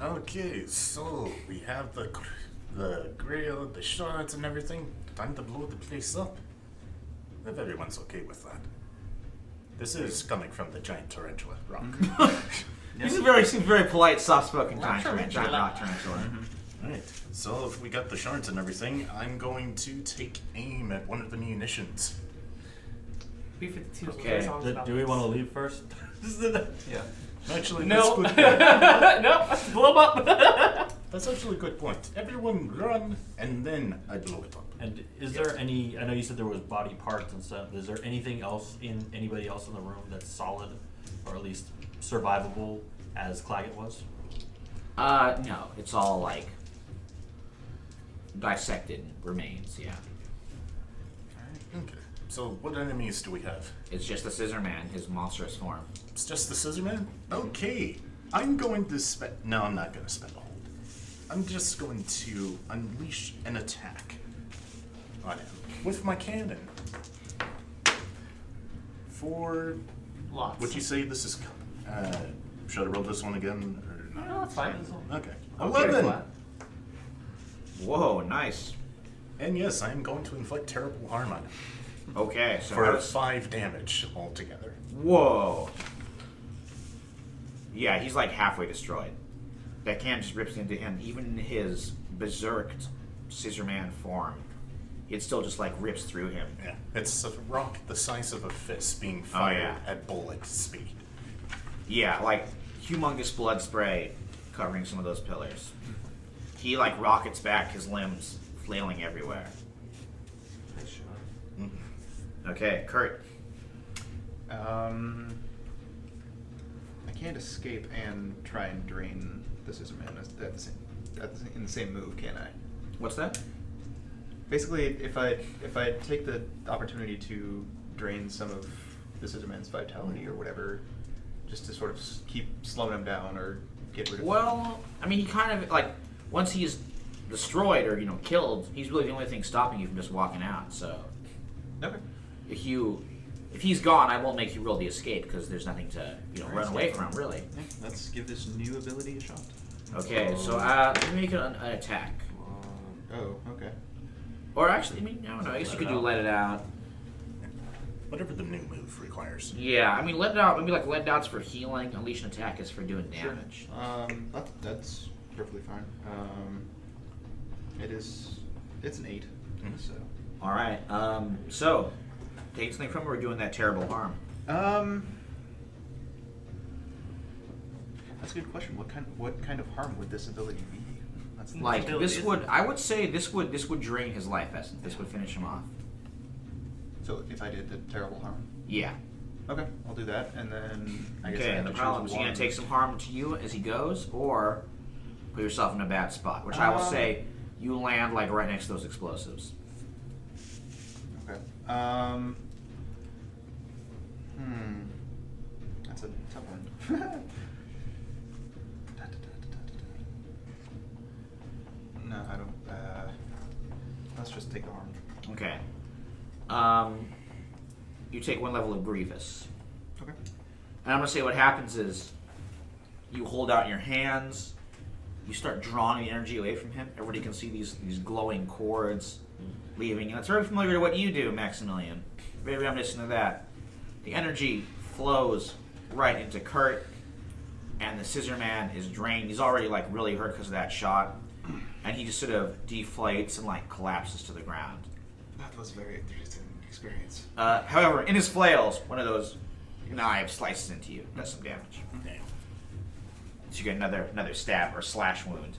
Okay, so we have the Grail, the shards, and everything. Time to blow the place up. If everyone's okay with that. This is coming from the giant tarantula rock. He's a seems very polite, soft-spoken Rock giant tarantula. rock tarantula. Alright, so if we got the shards and everything, I'm going to take aim at one of the munitions. B-52 Okay. Do we want to leave first? Yeah. Actually, No. that's good point. No, blow 'em up. That's actually a good point. Everyone run, and then I blow it up. And is there any? I know you said there was body parts and stuff. Is there anything else in anybody else in the room that's solid or at least survivable as Claggett was? No, it's all like dissected remains. Yeah, Okay. So what enemies do we have? it's just the Scissor Man, his monstrous form. It's just the Scissor Man? Okay. I'm going to spend... No, I'm not going to spend a hold. I'm just going to unleash an attack on him with my cannon. For... Lots. Would you say this is... should I roll this one again? Or not? No, that's fine. Okay. Okay, 11! flat. Whoa, nice. And yes, I am going to inflict terrible harm on him. Okay, so For how does- 5 damage altogether. Whoa. Yeah, he's like halfway destroyed. That can just rips into him. Even in his berserked Scissor Man form, it still just like rips through him. Yeah. It's a rock the size of a fist being fired yeah. at bullet speed. Yeah, like humongous blood spray covering some of those pillars. He like rockets back, his limbs flailing everywhere. Nice shot. Okay, Kurt. I can't escape and try and drain the Scissor Man in the same move, can I? What's that? Basically, if I take the opportunity to drain some of the Scissor Man's vitality or whatever, just to sort of keep slowing him down or get rid of him. Well, I mean, he kind of like once he's destroyed or killed, he's really the only thing stopping you from just walking out. So Okay. if he's gone, I won't make you roll the escape because there's nothing to run away from, really. Yeah, let's give this new ability a shot. Okay, so let me make an attack. Oh, okay. Or actually, I mean, I don't know. I guess you could do let it out. Whatever the new move requires. Yeah, I mean, let it out. Maybe like let it out's for healing. Unleash an attack is for doing damage. That's perfectly fine. It's an 8. So. All right. So take something from her. We're doing that terrible harm. That's a good question. What kind of harm would this ability be? That's the Like ability this is- would, I would say this would drain his life essence. This would finish him off. So if I did the terrible harm. Yeah. Okay, I'll do that, and then I guess I Okay. have And the to choose problem is, you one. gonna take some harm to you as he goes, or put yourself in a bad spot. Which I will say, you land like right next to those explosives. Okay. That's a tough one. No, I don't. Let's just take the harm. Okay. You take one level of Grievous. Okay. And I'm gonna say what happens is you hold out your hands, you start drawing the energy away from him. Everybody can see these glowing cords leaving. And it's very familiar to what you do, Maximilian. Very reminiscent of that. The energy flows right into Kurt, and the Scissor Man is drained. He's already like really hurt because of that shot. And he just sort of deflates and like collapses to the ground. That was a very interesting experience. However, in his flails, one of those knives slices into you, does some damage. Damn. So you get another stab or slash wound.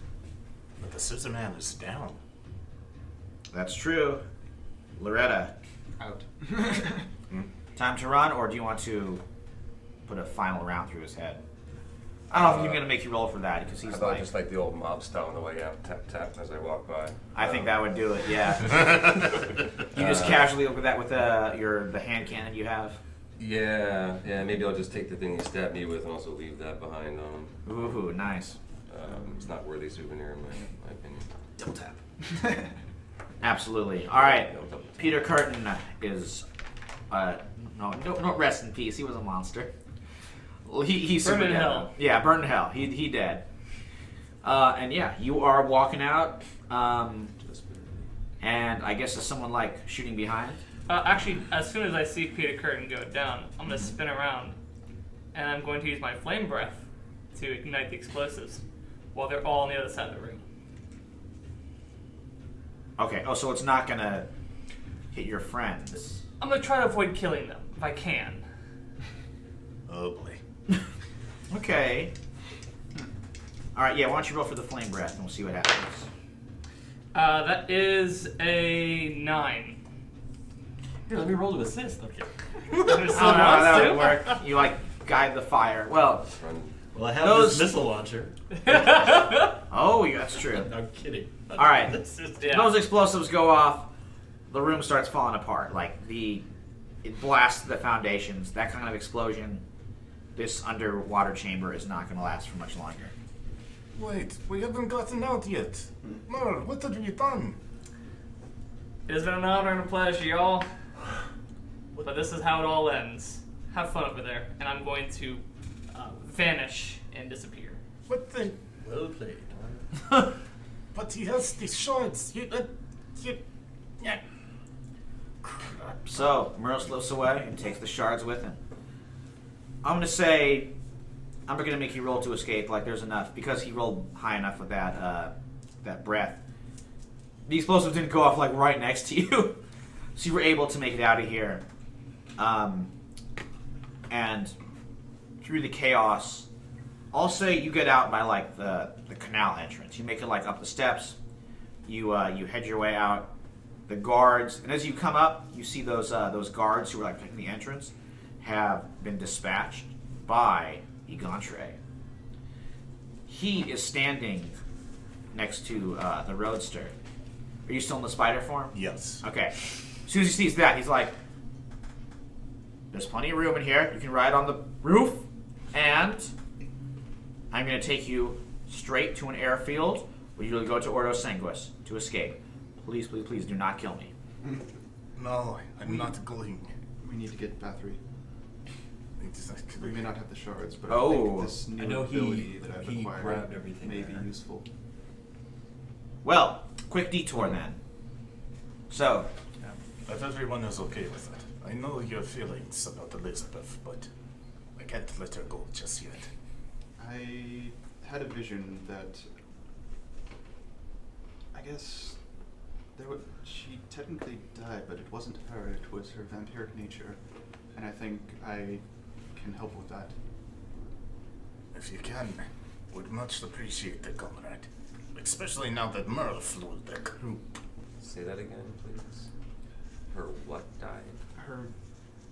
But the Scissor Man is down. That's true. Loretta, Out. time to run, or do you want to put a final round through his head? I don't know if I'm going to make you roll for that because How he's about like. just like the old mob style on the way out, tap tap as I walk by? I think that would do it. Yeah. You just casually look at that with the hand cannon you have. Yeah, maybe I'll just take the thing he stabbed me with and also leave that behind on him. Ooh, nice. It's not worthy souvenir in my opinion. Double tap. Absolutely. All right. Peter Curtin is no rest in peace. He was a monster. Well, he's Burned super in dead, hell. though. Yeah, burned in hell. He dead. And yeah, you are walking out. And I guess there's someone like shooting behind. Actually, as soon as I see Peter Curtin go down, I'm going to spin around, and I'm going to use my flame breath to ignite the explosives while they're all on the other side of the ring. Okay. Oh, so it's not gonna hit your friends. I'm going to try to avoid killing them, if I can. Oh boy. Okay. All right. Yeah. Why don't you roll for the flame breath, and we'll see what happens. That is a 9. Here, let me roll to assist. Okay. There's Oh, no, that would work. You like guide the fire. Well, Run. Well, I have Those- this missile launcher. oh, yeah, that's true. No, I'm kidding. All right. This is, Yeah. Those explosives go off. The room starts falling apart. Like it blasts the foundations. That kind of explosion. This underwater chamber is not going to last for much longer. Wait, we haven't gotten out yet. Merle, what have you done? It has been an honor and a pleasure, y'all. But this is how it all ends. Have fun over there, and I'm going to vanish and disappear. What the? well played. But he has the shards. Yeah. So Merle slips away and takes the shards with him. I'm going to say I'm not going to make you roll to escape. Like there's enough because he rolled high enough with that breath. The explosives didn't go off like right next to you, so you were able to make it out of here. And through the chaos, I'll say you get out by like the canal entrance. You make it like up the steps. You head your way out. The guards, and as you come up, you see those guards who were like protecting the entrance have been dispatched by Egantre. He is standing next to the roadster. Are you still in the spider form? Yes. Okay. As soon as he sees that, he's like, there's plenty of room in here. You can ride on the roof, and I'm going to take you straight to an airfield where you'll go to Ordo Sanguis to escape. Please, please, please do not kill me. No, I'm not going. We need to get Bathory. We may not have the shards, but I Oh. think this new I know ability that I've he acquired grabbed everything may be there. useful. Well, quick detour then. So, If everyone is okay with it. I know your feelings about Elizabeth, but I can't let her go just yet. I had a vision that I guess she technically died, but it wasn't her, it was her vampiric nature. And I think I can help with that. If you can, would much appreciate it, comrade. Especially now that Merle flew the group. Say that again, please. Her what died? Her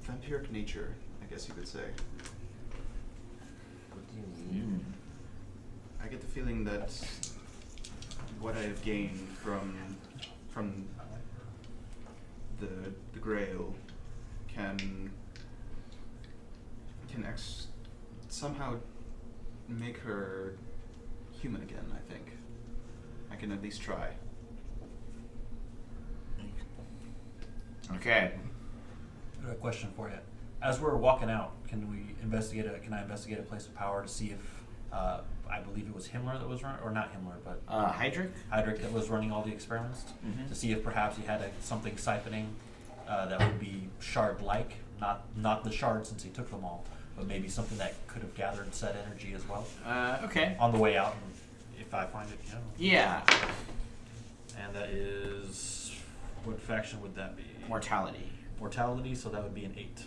vampiric nature, I guess you could say. What do you mean? I get the feeling that what I have gained from the Grail can somehow make her human again, I think. I can at least try. okay. I have a question for you. As we're walking out, can I investigate a place of power to see if I believe it was Himmler that was running, or not Himmler, but Hydric? Hydric that was running all the experiments, Mhm. to see if perhaps he had something siphoning that would be shard-like, not the shard since he took them all, but maybe something that could have gathered said energy as well Okay. on the way out. And if I find it, Yeah. And that is, what faction would that be? Mortality. Mortality. So that would be an 8.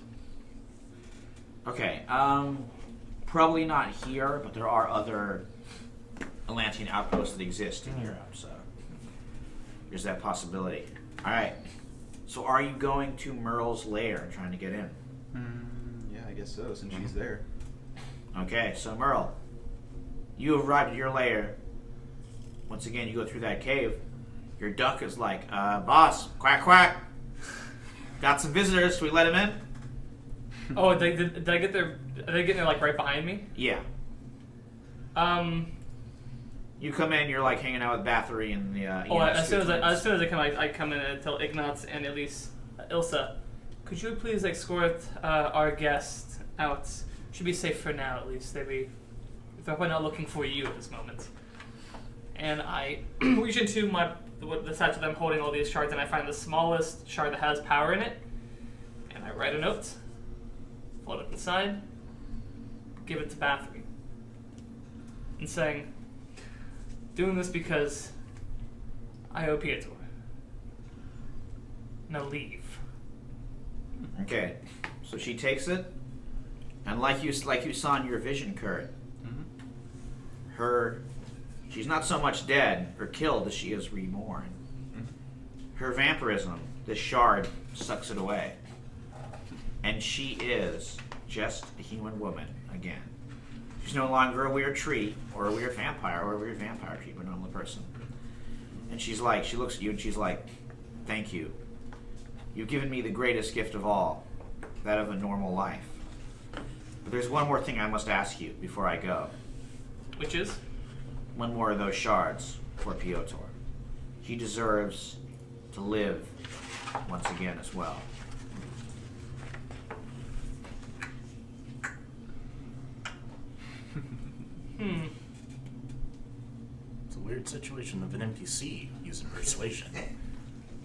Okay. Probably not here, but there are other Atlantean outposts that exist in Europe, so there's that possibility. All right. So are you going to Merle's lair and trying to get in? Yeah, I guess so, since she's there. Okay, so Merle, you have arrived at your lair. Once again, you go through that cave. Your duck is like, boss, quack quack. Got some visitors. Should we let him in? Oh, did I get there? Are they getting there like right behind me? Yeah. You come in. You're like hanging out with Bathory and the. As soon as I come in and tell Ignatz and at least Ilsa, could you please escort our guest out? Should be safe for now, at least. They're probably not looking for you at this moment. And I reach into the side of them holding all these shards, and I find the smallest shard that has power in it, and I write a note, fold it inside, give it to Bathory, and saying, doing this because I owe Pietor. Now leave. Okay. So she takes it, and like you saw in your vision, Kurt, she's not so much dead or killed as she is reborn. Her vampirism, this shard, sucks it away. And she is just a human woman again. She's no longer a weird tree or a weird vampire or a weird vampire tree, but a normal person. And she looks at you and she's like, thank you. You've given me the greatest gift of all, that of a normal life. But there's one more thing I must ask you before I go. Which is? One more of those shards for Piotr. He deserves to live once again as well. It's a weird situation of an NPC using persuasion.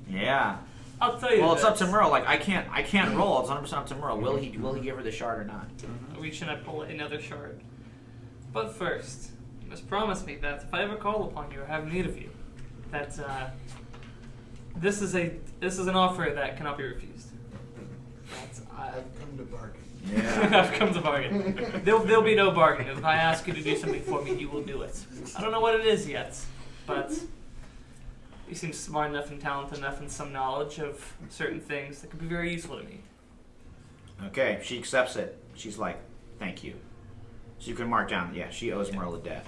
Yeah. I'll tell you. Well, it's up to this. Merle. Like I can't roll. It's 100% up to Merle. Will he give her the shard or not? I reach and I pull another shard. But first, you must promise me that if I ever call upon you or have need of you, that this is an offer that cannot be refused. I've come to bargain. Yeah. I've come to bargain. There'll be no bargain. If I ask you to do something for me, you will do it. I don't know what it is yet, but you seem smart enough and talented enough and some knowledge of certain things that could be very useful to me. Okay, she accepts it. She's like, thank you. So you can mark down, yeah, she owes Merle a debt.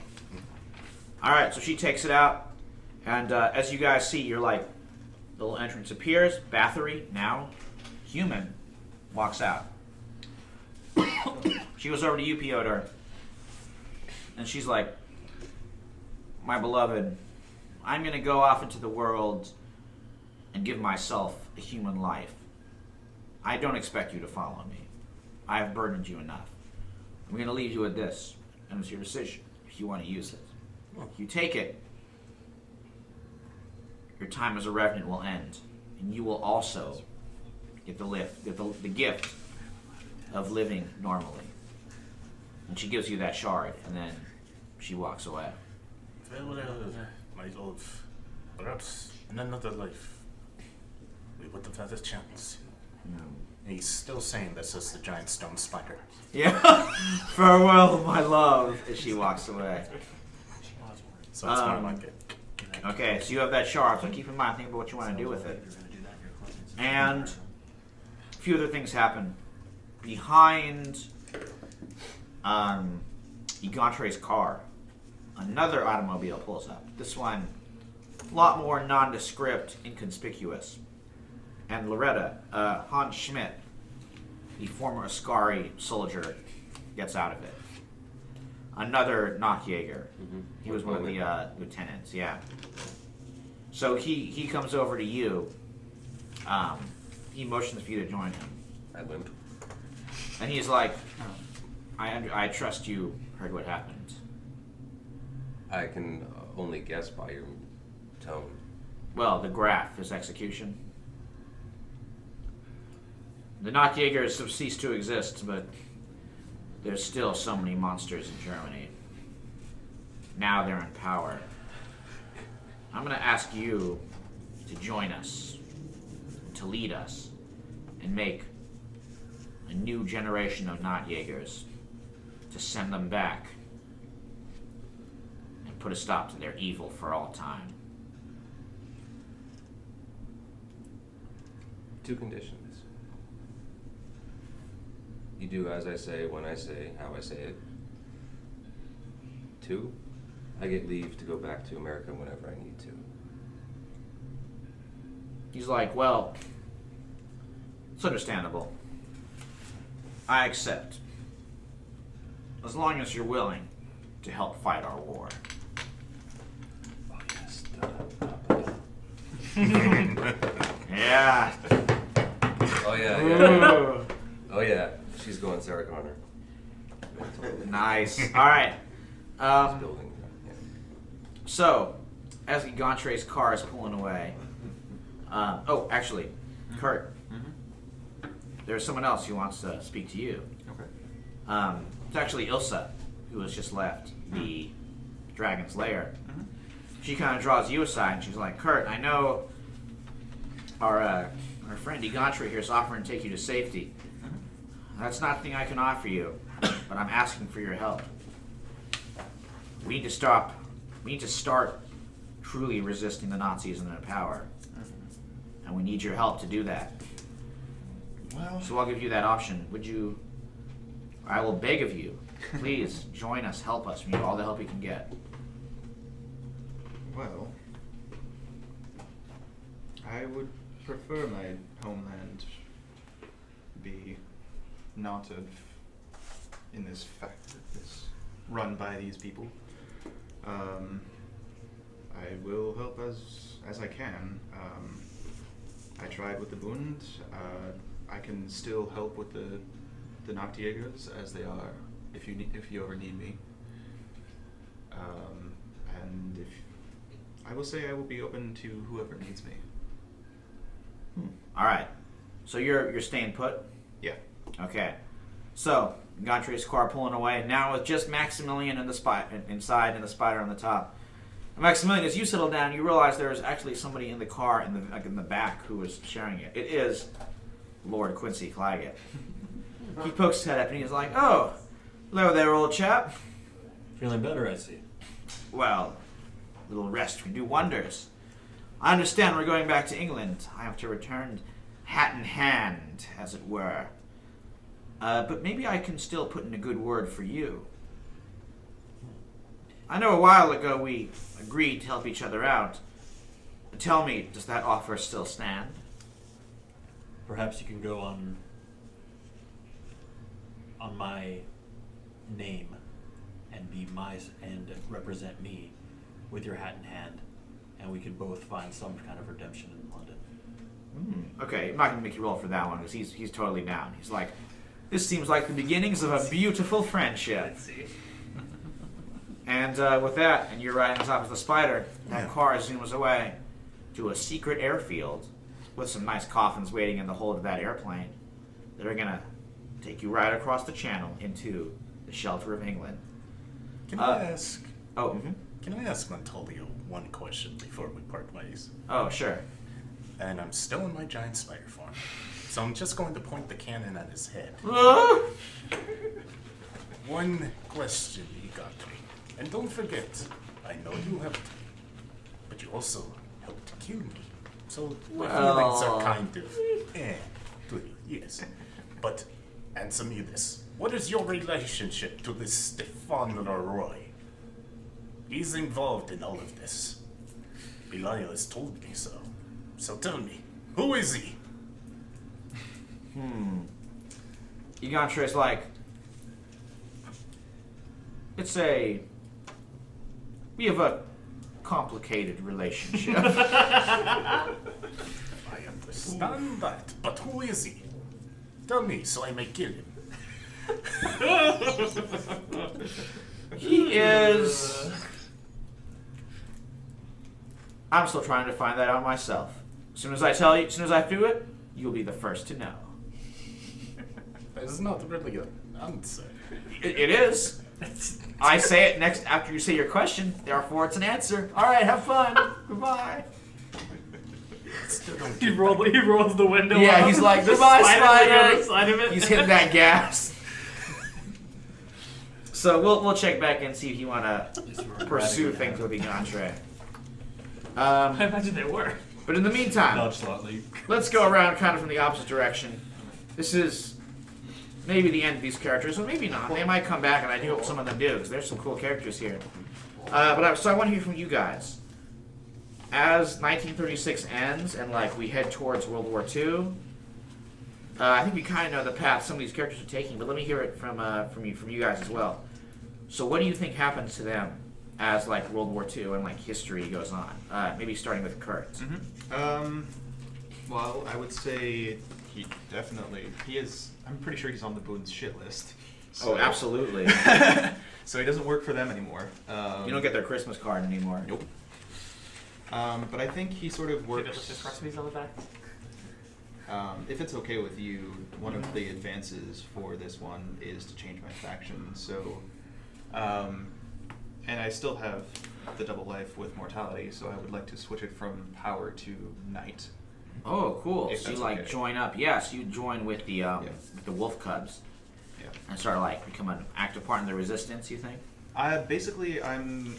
Alright, so she takes it out, and as you guys see, you're like, the little entrance appears, Bathory, now human, walks out. She goes over to you, Piotr, and she's like, my beloved, I'm going to go off into the world and give myself a human life. I don't expect you to follow me. I have burdened you enough. I'm going to leave you with this, and it's your decision if you want to use it. If you take it, your time as a revenant will end, and you will also get the gift of living normally. And she gives you that shard, and then she walks away. Farewell, my love. Perhaps in another life, we would have had a chance. And he's still saying this as the giant stone spider. Yeah. Farewell, my love, as she walks away. So it's more like it. Okay, so you have that shard, so keep in mind, think about what you want to do with it. And a few other things happen. Behind Egantre's car, another automobile pulls up. This one, a lot more nondescript, inconspicuous. And Loretta, Hans Schmidt, the former Ascari soldier, gets out of it. Another Nachtjäger. He was one of the lieutenants, yeah. So he comes over to you. He motions for you to join him. I limp. And he's like, I trust you heard what happened. I can only guess by your tone. Well, the graph, his execution. The Nachtjägers have ceased to exist, but there's still so many monsters in Germany. Now they're in power. I'm going to ask you to join us, to lead us, and make a new generation of Nachtjägers, to send them back and put a stop to their evil for all time. 2 conditions. You do as I say, when I say, how I say it. 2, I get leave to go back to America whenever I need to. He's like, well, it's understandable. I accept. As long as you're willing to help fight our war. Oh, yes. Yeah. Oh yeah. Oh yeah. She's going Sarah Connor. Nice. All right. Building. Yeah. So, as Egantre's car is pulling away. Actually, Kurt. There's someone else who wants to speak to you. Okay. It's actually Ilsa, who has just left the Dragon's Lair. She kind of draws you aside, and she's like, Kurt, I know our friend Egantre here is offering to take you to safety. That's not the thing I can offer you, but I'm asking for your help. We need to start truly resisting the Nazis and their power. And we need your help to do that. Well, So I'll give you that option. Would you I will beg of you, please join us, help us. We need all the help we can get. Well, I would prefer my homeland be not in this run by these people. I will help as I can. I tried with the Bund. I can still help with the Noctiegers as they are, if you ever need me. And I will say I will be open to whoever needs me. All right. So you're staying put? Yeah. Okay. So, Gantry's car pulling away, now with just Maximilian and inside and the spider on the top. Maximilian, as you settle down, you realize there is actually somebody in the car in the back who is sharing it. It is Lord Quincy Claggett. He pokes his head up and he's like, "Oh, hello there, old chap. Feeling better, I see. Well, a little rest can do wonders. I understand we're going back to England. I have to return hat in hand, as it were. But maybe I can still put in a good word for you. I know a while ago we agreed to help each other out. Tell me, does that offer still stand?" Perhaps you can go on my name and be and represent me with your hat in hand, and we could both find some kind of redemption in London. Okay, I'm not going to make you roll for that one because he's totally down. He's like, "This seems like the beginnings of a beautiful friendship." Let's see. And with that, and you're riding on top of the spider, that car zooms away to a secret airfield with some nice coffins waiting in the hold of that airplane that are going to take you right across the channel into the shelter of England. Can I ask? Oh, mm-hmm. Can I ask Montolio one question before we part ways? Oh, sure. And I'm still in my giant spider form, so I'm just going to point the cannon at his head. One question you got me. And don't forget, I know you helped, but you also helped kill me. So my feelings are kind of to you, yes. But answer me this. What is your relationship to this Stefan Leroy? He's involved in all of this. Belial has told me so. So tell me, who is he? Egantre's like, we have a complicated relationship. I understand that, but who is he? Tell me so I may kill him. He is... I'm still trying to find that out myself. As soon as I tell you, as soon as I do it, you'll be the first to know. That's not really an answer. It is. I say it next after you say your question. Therefore, it's an answer. All right, have fun. Goodbye. He rolls the window. Yeah, up. he's like, The "Goodbye, spider's on the spider." other side of it. He's hitting that gas. So we'll check back and see if you want to pursue things with Egantre. I imagine they were. But in the meantime, Dodge slightly. let's go around kind of from the opposite direction. This is maybe the end of these characters, or maybe not. They might come back, and I do hope some of them do, because there's some cool characters here. So I want to hear from you guys. As 1936 ends, and we head towards World War II, I think we kind of know the path some of these characters are taking, but let me hear it from you guys as well. So what do you think happens to them as World War II and history goes on? Maybe starting with Kurt. Mm-hmm. Well, I would say he is. I'm pretty sure he's on the Boone's shit list. So. Oh, absolutely. So he doesn't work for them anymore. You don't get their Christmas card anymore. Nope. But I think he sort of Maybe works. just recipes on the back. If it's okay with you, one of the advances for this one is to change my faction. So, and I still have the double life with mortality, so I would like to switch it from power to knight. Oh, cool. If So you that's okay. join up. Yeah, so you join with the with the wolf cubs Yeah. and start become an active part in the resistance. You think? Basically, I'm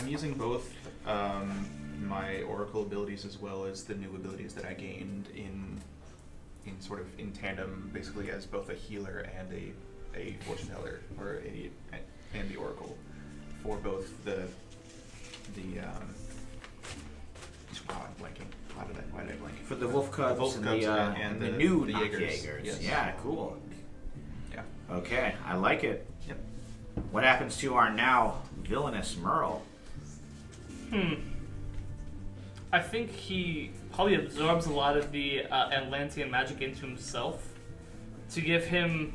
using both my oracle abilities as well as the new abilities that I gained in tandem, basically as both a healer and a a fortune teller or and the oracle for both the wow, I'm blanking. Why did I blank? For the wolf cubs, Wolf and, cubs and the new the Jaegers. Yes. Yeah, cool. Yeah. Okay, I like it. Yep. What happens to our now villainous Merle? I think he probably absorbs a lot of the Atlantean magic into himself to give him,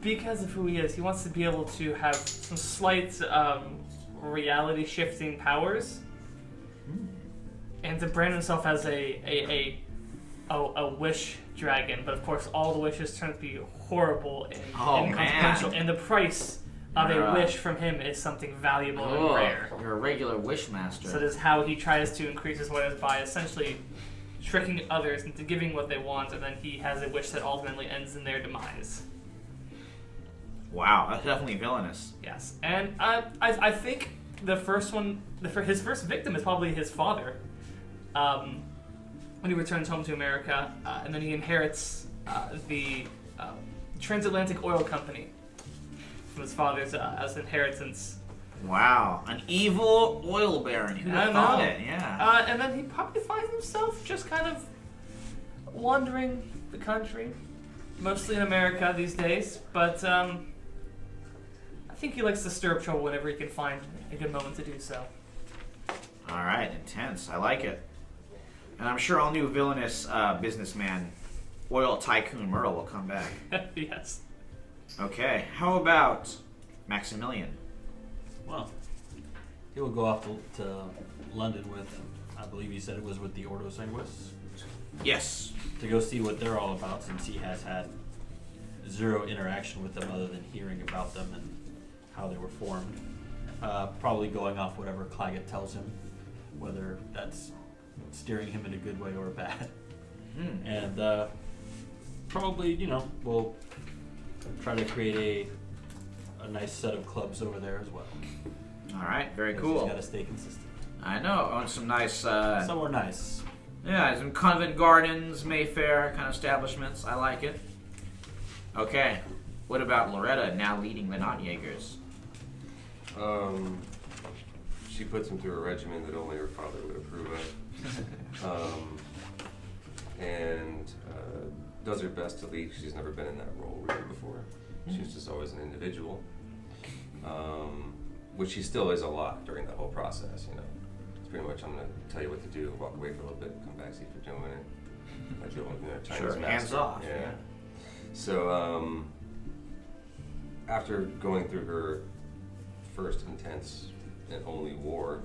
because of who he is, he wants to be able to have some slight reality shifting powers, and to brand himself as a wish dragon. But of course, all the wishes turn to be horrible and inconsequential, and the price of a wish from him is something valuable and rare. You're a regular wish master. So that is how he tries to increase his wealth, by essentially tricking others into giving what they want, and then he has a wish that ultimately ends in their demise. Wow, that's definitely villainous. Yes, and I think the first one, his first victim is probably his father. When he returns home to America, and then he inherits the transatlantic oil company from his father's as inheritance. Wow, an evil oil baron. Who I thought know. it? Yeah. And then he probably finds himself just kind of wandering the country, mostly in America these days. But I think he likes to stir up trouble whenever he can find a good moment to do so. All right, intense. I like it. And I'm sure all new villainous businessman, oil tycoon Merle will come back. Yes. Okay, how about Maximilian? Well, he will go off to London with, I believe he said it was with the Ordo Sanguis, Yes. to go see what they're all about, since he has had zero interaction with them other than hearing about them and how they were formed. Probably going off whatever Claggett tells him, whether that's steering him in a good way or a bad. And probably, we'll try to create a nice set of clubs over there as well. All right, very Because cool. He's got to stay consistent. I know. On some nice, Somewhere nice. yeah, some Convent Gardens, Mayfair kind of establishments. I like it. Okay, what about Loretta now leading the non-Jaegers? She puts him through a regimen that only her father would approve of. And does her best to lead. She's never been in that role really before. She's just always an individual. Which she still is a lot during that whole process, It's pretty much, I'm going to tell you what to do, walk away for a little bit, come back, see if you're doing it. Like the old Chinese Sure, master. hands off. Yeah. So, after going through her first intense and only war,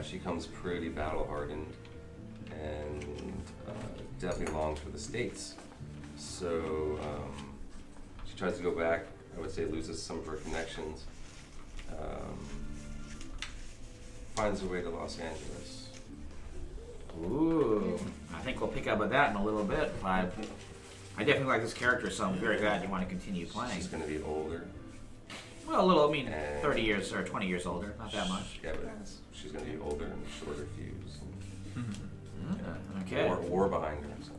she comes pretty battle-hardened and definitely longs for the States. So she tries to go back, I would say loses some of her connections, finds her way to Los Angeles. Ooh, I think we'll pick up on that in a little bit. I definitely like this character, so I'm very glad you want to continue playing. She's going to be older. Well, a little, 30 years or 20 years older, not that much. Yeah, but she's going to be older and shorter fuse. Okay. War behind her. So.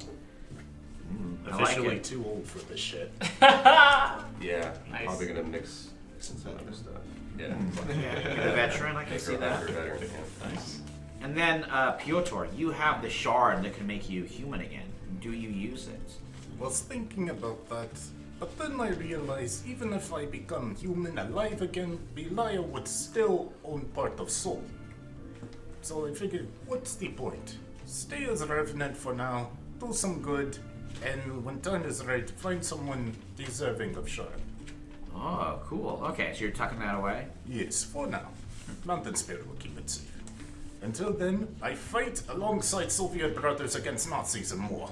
I like Officially it. too old for this shit. Yeah, Nice. probably going to mix some other stuff. Yeah. Yeah, you're a veteran, I can Make see her that. a veteran. Yeah. Nice. And then, Piotr, you have the shard that can make you human again. Do you use it? Was thinking about that, but then I realized even if I become human alive again, Belial would still own part of soul. So I figured, what's the point? Stay as a revenant for now, do some good, and when time is right, find someone deserving of shard. Oh, cool. Okay, so you're tucking that away? Yes, for now. Mountain Spirit will keep it safe. Until then, I fight alongside Soviet brothers against Nazis and more.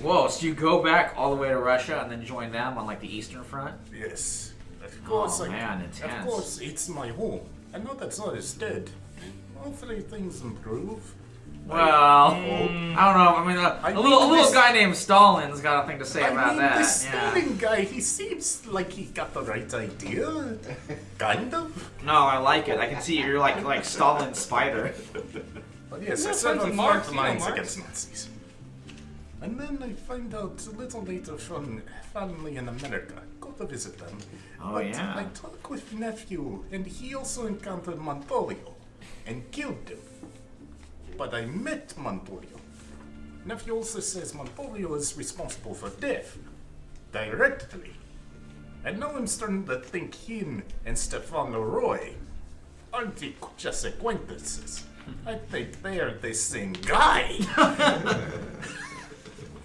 Whoa, so you go back all the way to Russia and then join them on, the Eastern Front? Yes, of course. Oh, man, intense. Of course, it's my home. I know that's not as dead. Hopefully things improve. Well, I don't know. I mean, a little guy named Stalin's got a thing to say about that. The Stalin guy, he seems like he got the right idea. Kind of. No, I like it. I can see you're like Stalin's spider. But yes, Yeah, I serve friends on of Marx, front you know lines Marx. against Nazis. And then I find out a little later from family in America. Go to visit them. Oh, But yeah. I talk with nephew, and he also encountered Montorio and killed him. But I met Montorio. Nephew also says Montorio is responsible for death. Directly. And now I'm starting to think him and Stefan Leroy aren't just acquaintances. I think they are the same guy.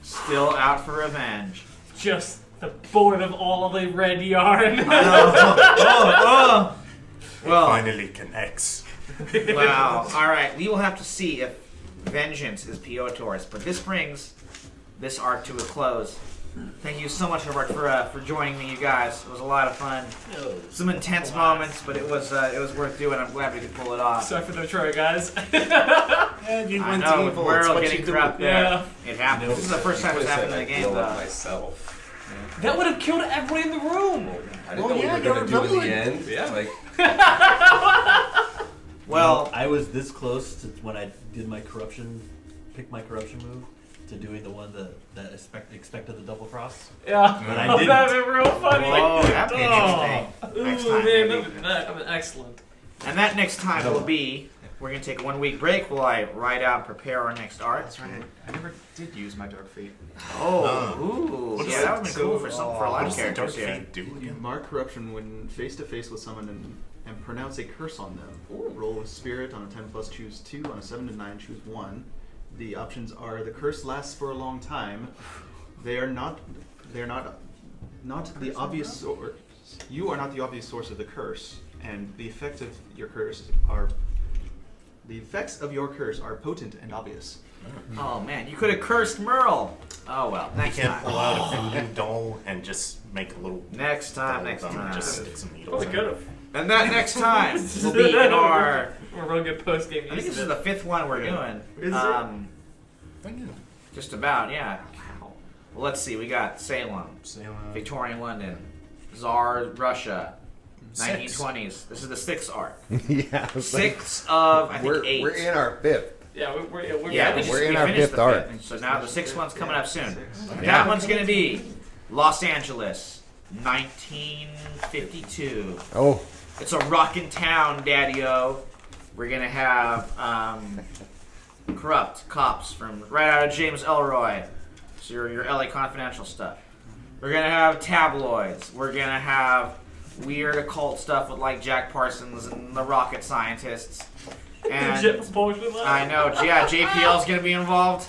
Still out for revenge. Just the board of all the red yarn. Well, Finally connects. wow. All right, we will have to see if vengeance is Piotor's, but this brings this arc to a close. Thank you so much, Robert, for joining me, you guys. It was a lot of fun. Some intense moments, but it was worth doing. I'm glad we could pull it off. Sorry for the Troy, guys. And you I went know, with evil. Whirl It's what getting you do. corrupt there. Yeah. It happened. This is the first time it's happened in the game, Heal up though. myself. That would have killed everybody in the room. I didn't Oh, know yeah, we were going to you're do in the villain. end. Yeah. Like, Well, I was this close to when I did my corruption, picked my corruption move, to doing the one that expected the double cross. Yeah. But I Oh, didn't. that'd be real funny. whoa, that'd be interesting. Next Ooh, time, man, maybe. that'd be excellent. And that next time will be, we're going to take a 1 week break while I write out and prepare our next art. That's right. I never did use my dark fate. Oh, ooh. What Yeah, is that it? would be cool for a lot What of does the dark characters here. fate do You again? mark corruption when face to face with someone and pronounce a curse on them. Roll with spirit on a 10+, choose 2. On a 7 to 9, choose 1. The options are: the curse lasts for a long time. They are not the obvious source. You are not the obvious source of the curse, and the effect of your curse are. The effects of your curse are potent and obvious. Oh, man, you could have cursed Merle. Oh, well, You next can't pull time. out a voodoo doll and just make a little Next time, doll next with them and time. just stick some needles Probably in could it. have. And that next time will be in our... We're real good post game. I think this is the 5th one we're doing. Is it? Thank you. Just about, yeah. Wow. Well, let's see. We got Salem, Salem. Victorian London, Tsar Russia, Six. 1920s. This is the 6th arc. Yeah. it's like, 6 of, I think, 8. we're in our fifth. Yeah, we're Yeah, we, just- we're in we our finished fifth the arc. So now the 6th one's coming up soon. Six. That one's going to be Los Angeles, 1952. Oh, It's a rockin' town, Daddy-O. We're going to have corrupt cops from right out of James Elroy. So your LA Confidential stuff. We're going to have tabloids. We're going to have weird occult stuff with like Jack Parsons and the rocket scientists. And Jet propulsion line. I know, yeah, JPL's going to be involved.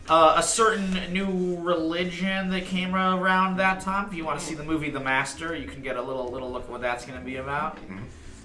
A certain new religion that came around that time. If you want to see the movie The Master, you can get a little look at what that's going to be about.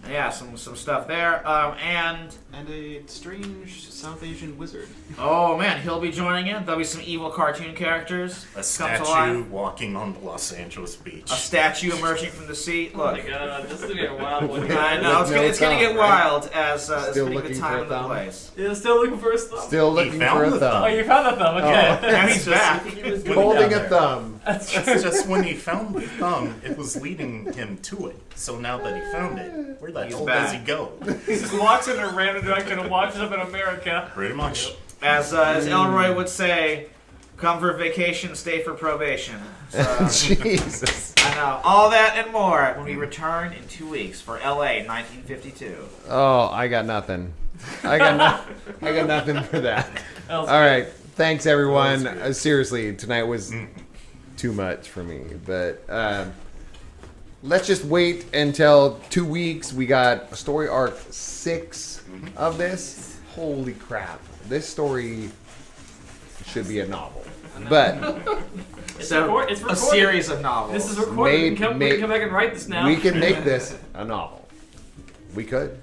Yeah, some stuff there. And a strange South Asian wizard. oh man, he'll be joining in. There'll be some evil cartoon characters. A come to statue life. walking on the Los Angeles beach. A statue emerging from the sea. Oh my Look, god, this is gonna be a wild one. I know With no it's gonna get thumb, right? wild as Still fitting the looking time for a and the thumb? place. You're still looking for a thumb? still He looking found for a the thumb. Oh, you found the thumb. Okay. Now he's back. Holding a thumb. That's true. It's just when he found the thumb, it was leading him to it. So now that he found it, where the He's hell does he back. go? He just walks in a random direction and watches up in America. Pretty much. As Elroy would say, come for vacation, stay for probation. So, Jesus. I know. All that and more when we return in 2 weeks for LA 1952. Oh, I got nothing. I got nothing for that. That was All right. Thanks, everyone. Seriously, tonight was too much for me. But let's just wait until 2 weeks. We got story arc 6 of this. Holy crap. This story should be a novel. But It's So, it's a recorded. series of novels. This is recorded. we, Made- can come, we made- can come back and write this now. we can make this a novel. We could.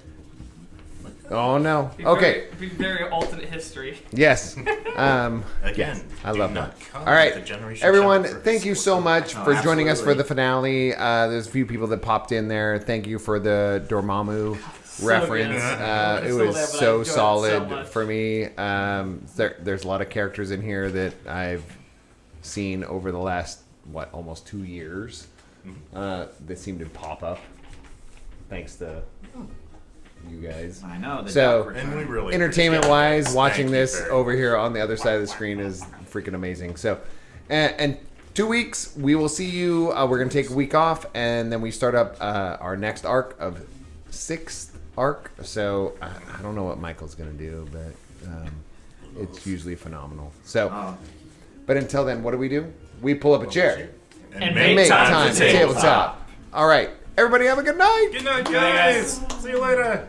Oh, no. Be Okay. Very, be very alternate history. Yes. Again, I do love not that. come All right, to Generation everyone, Shadow thank you so much Oh, for joining us for absolutely. the finale. There's a few people that popped in there. Thank you for the Dormammu reference. good. It Still was there, but I so enjoyed it so solid much. for me. There's a lot of characters in here that I've seen over the last, almost 2 years that seem to pop up thanks to you guys. I know. The So- duck And we return. really Entertainment-wise, appreciate it. watching Thank you this very over much. here on the other side of the screen is freaking amazing. So, and 2 weeks, we will see you. We're going to take a week off, and then we start up our next arc of 6th arc. So, I don't know what Michael's going to do, but it's usually phenomenal. So, Oh. but until then, what do? We pull up a chair And and make make time time for for tabletop. All right. Everybody have a good night. Good night, guys. See you later.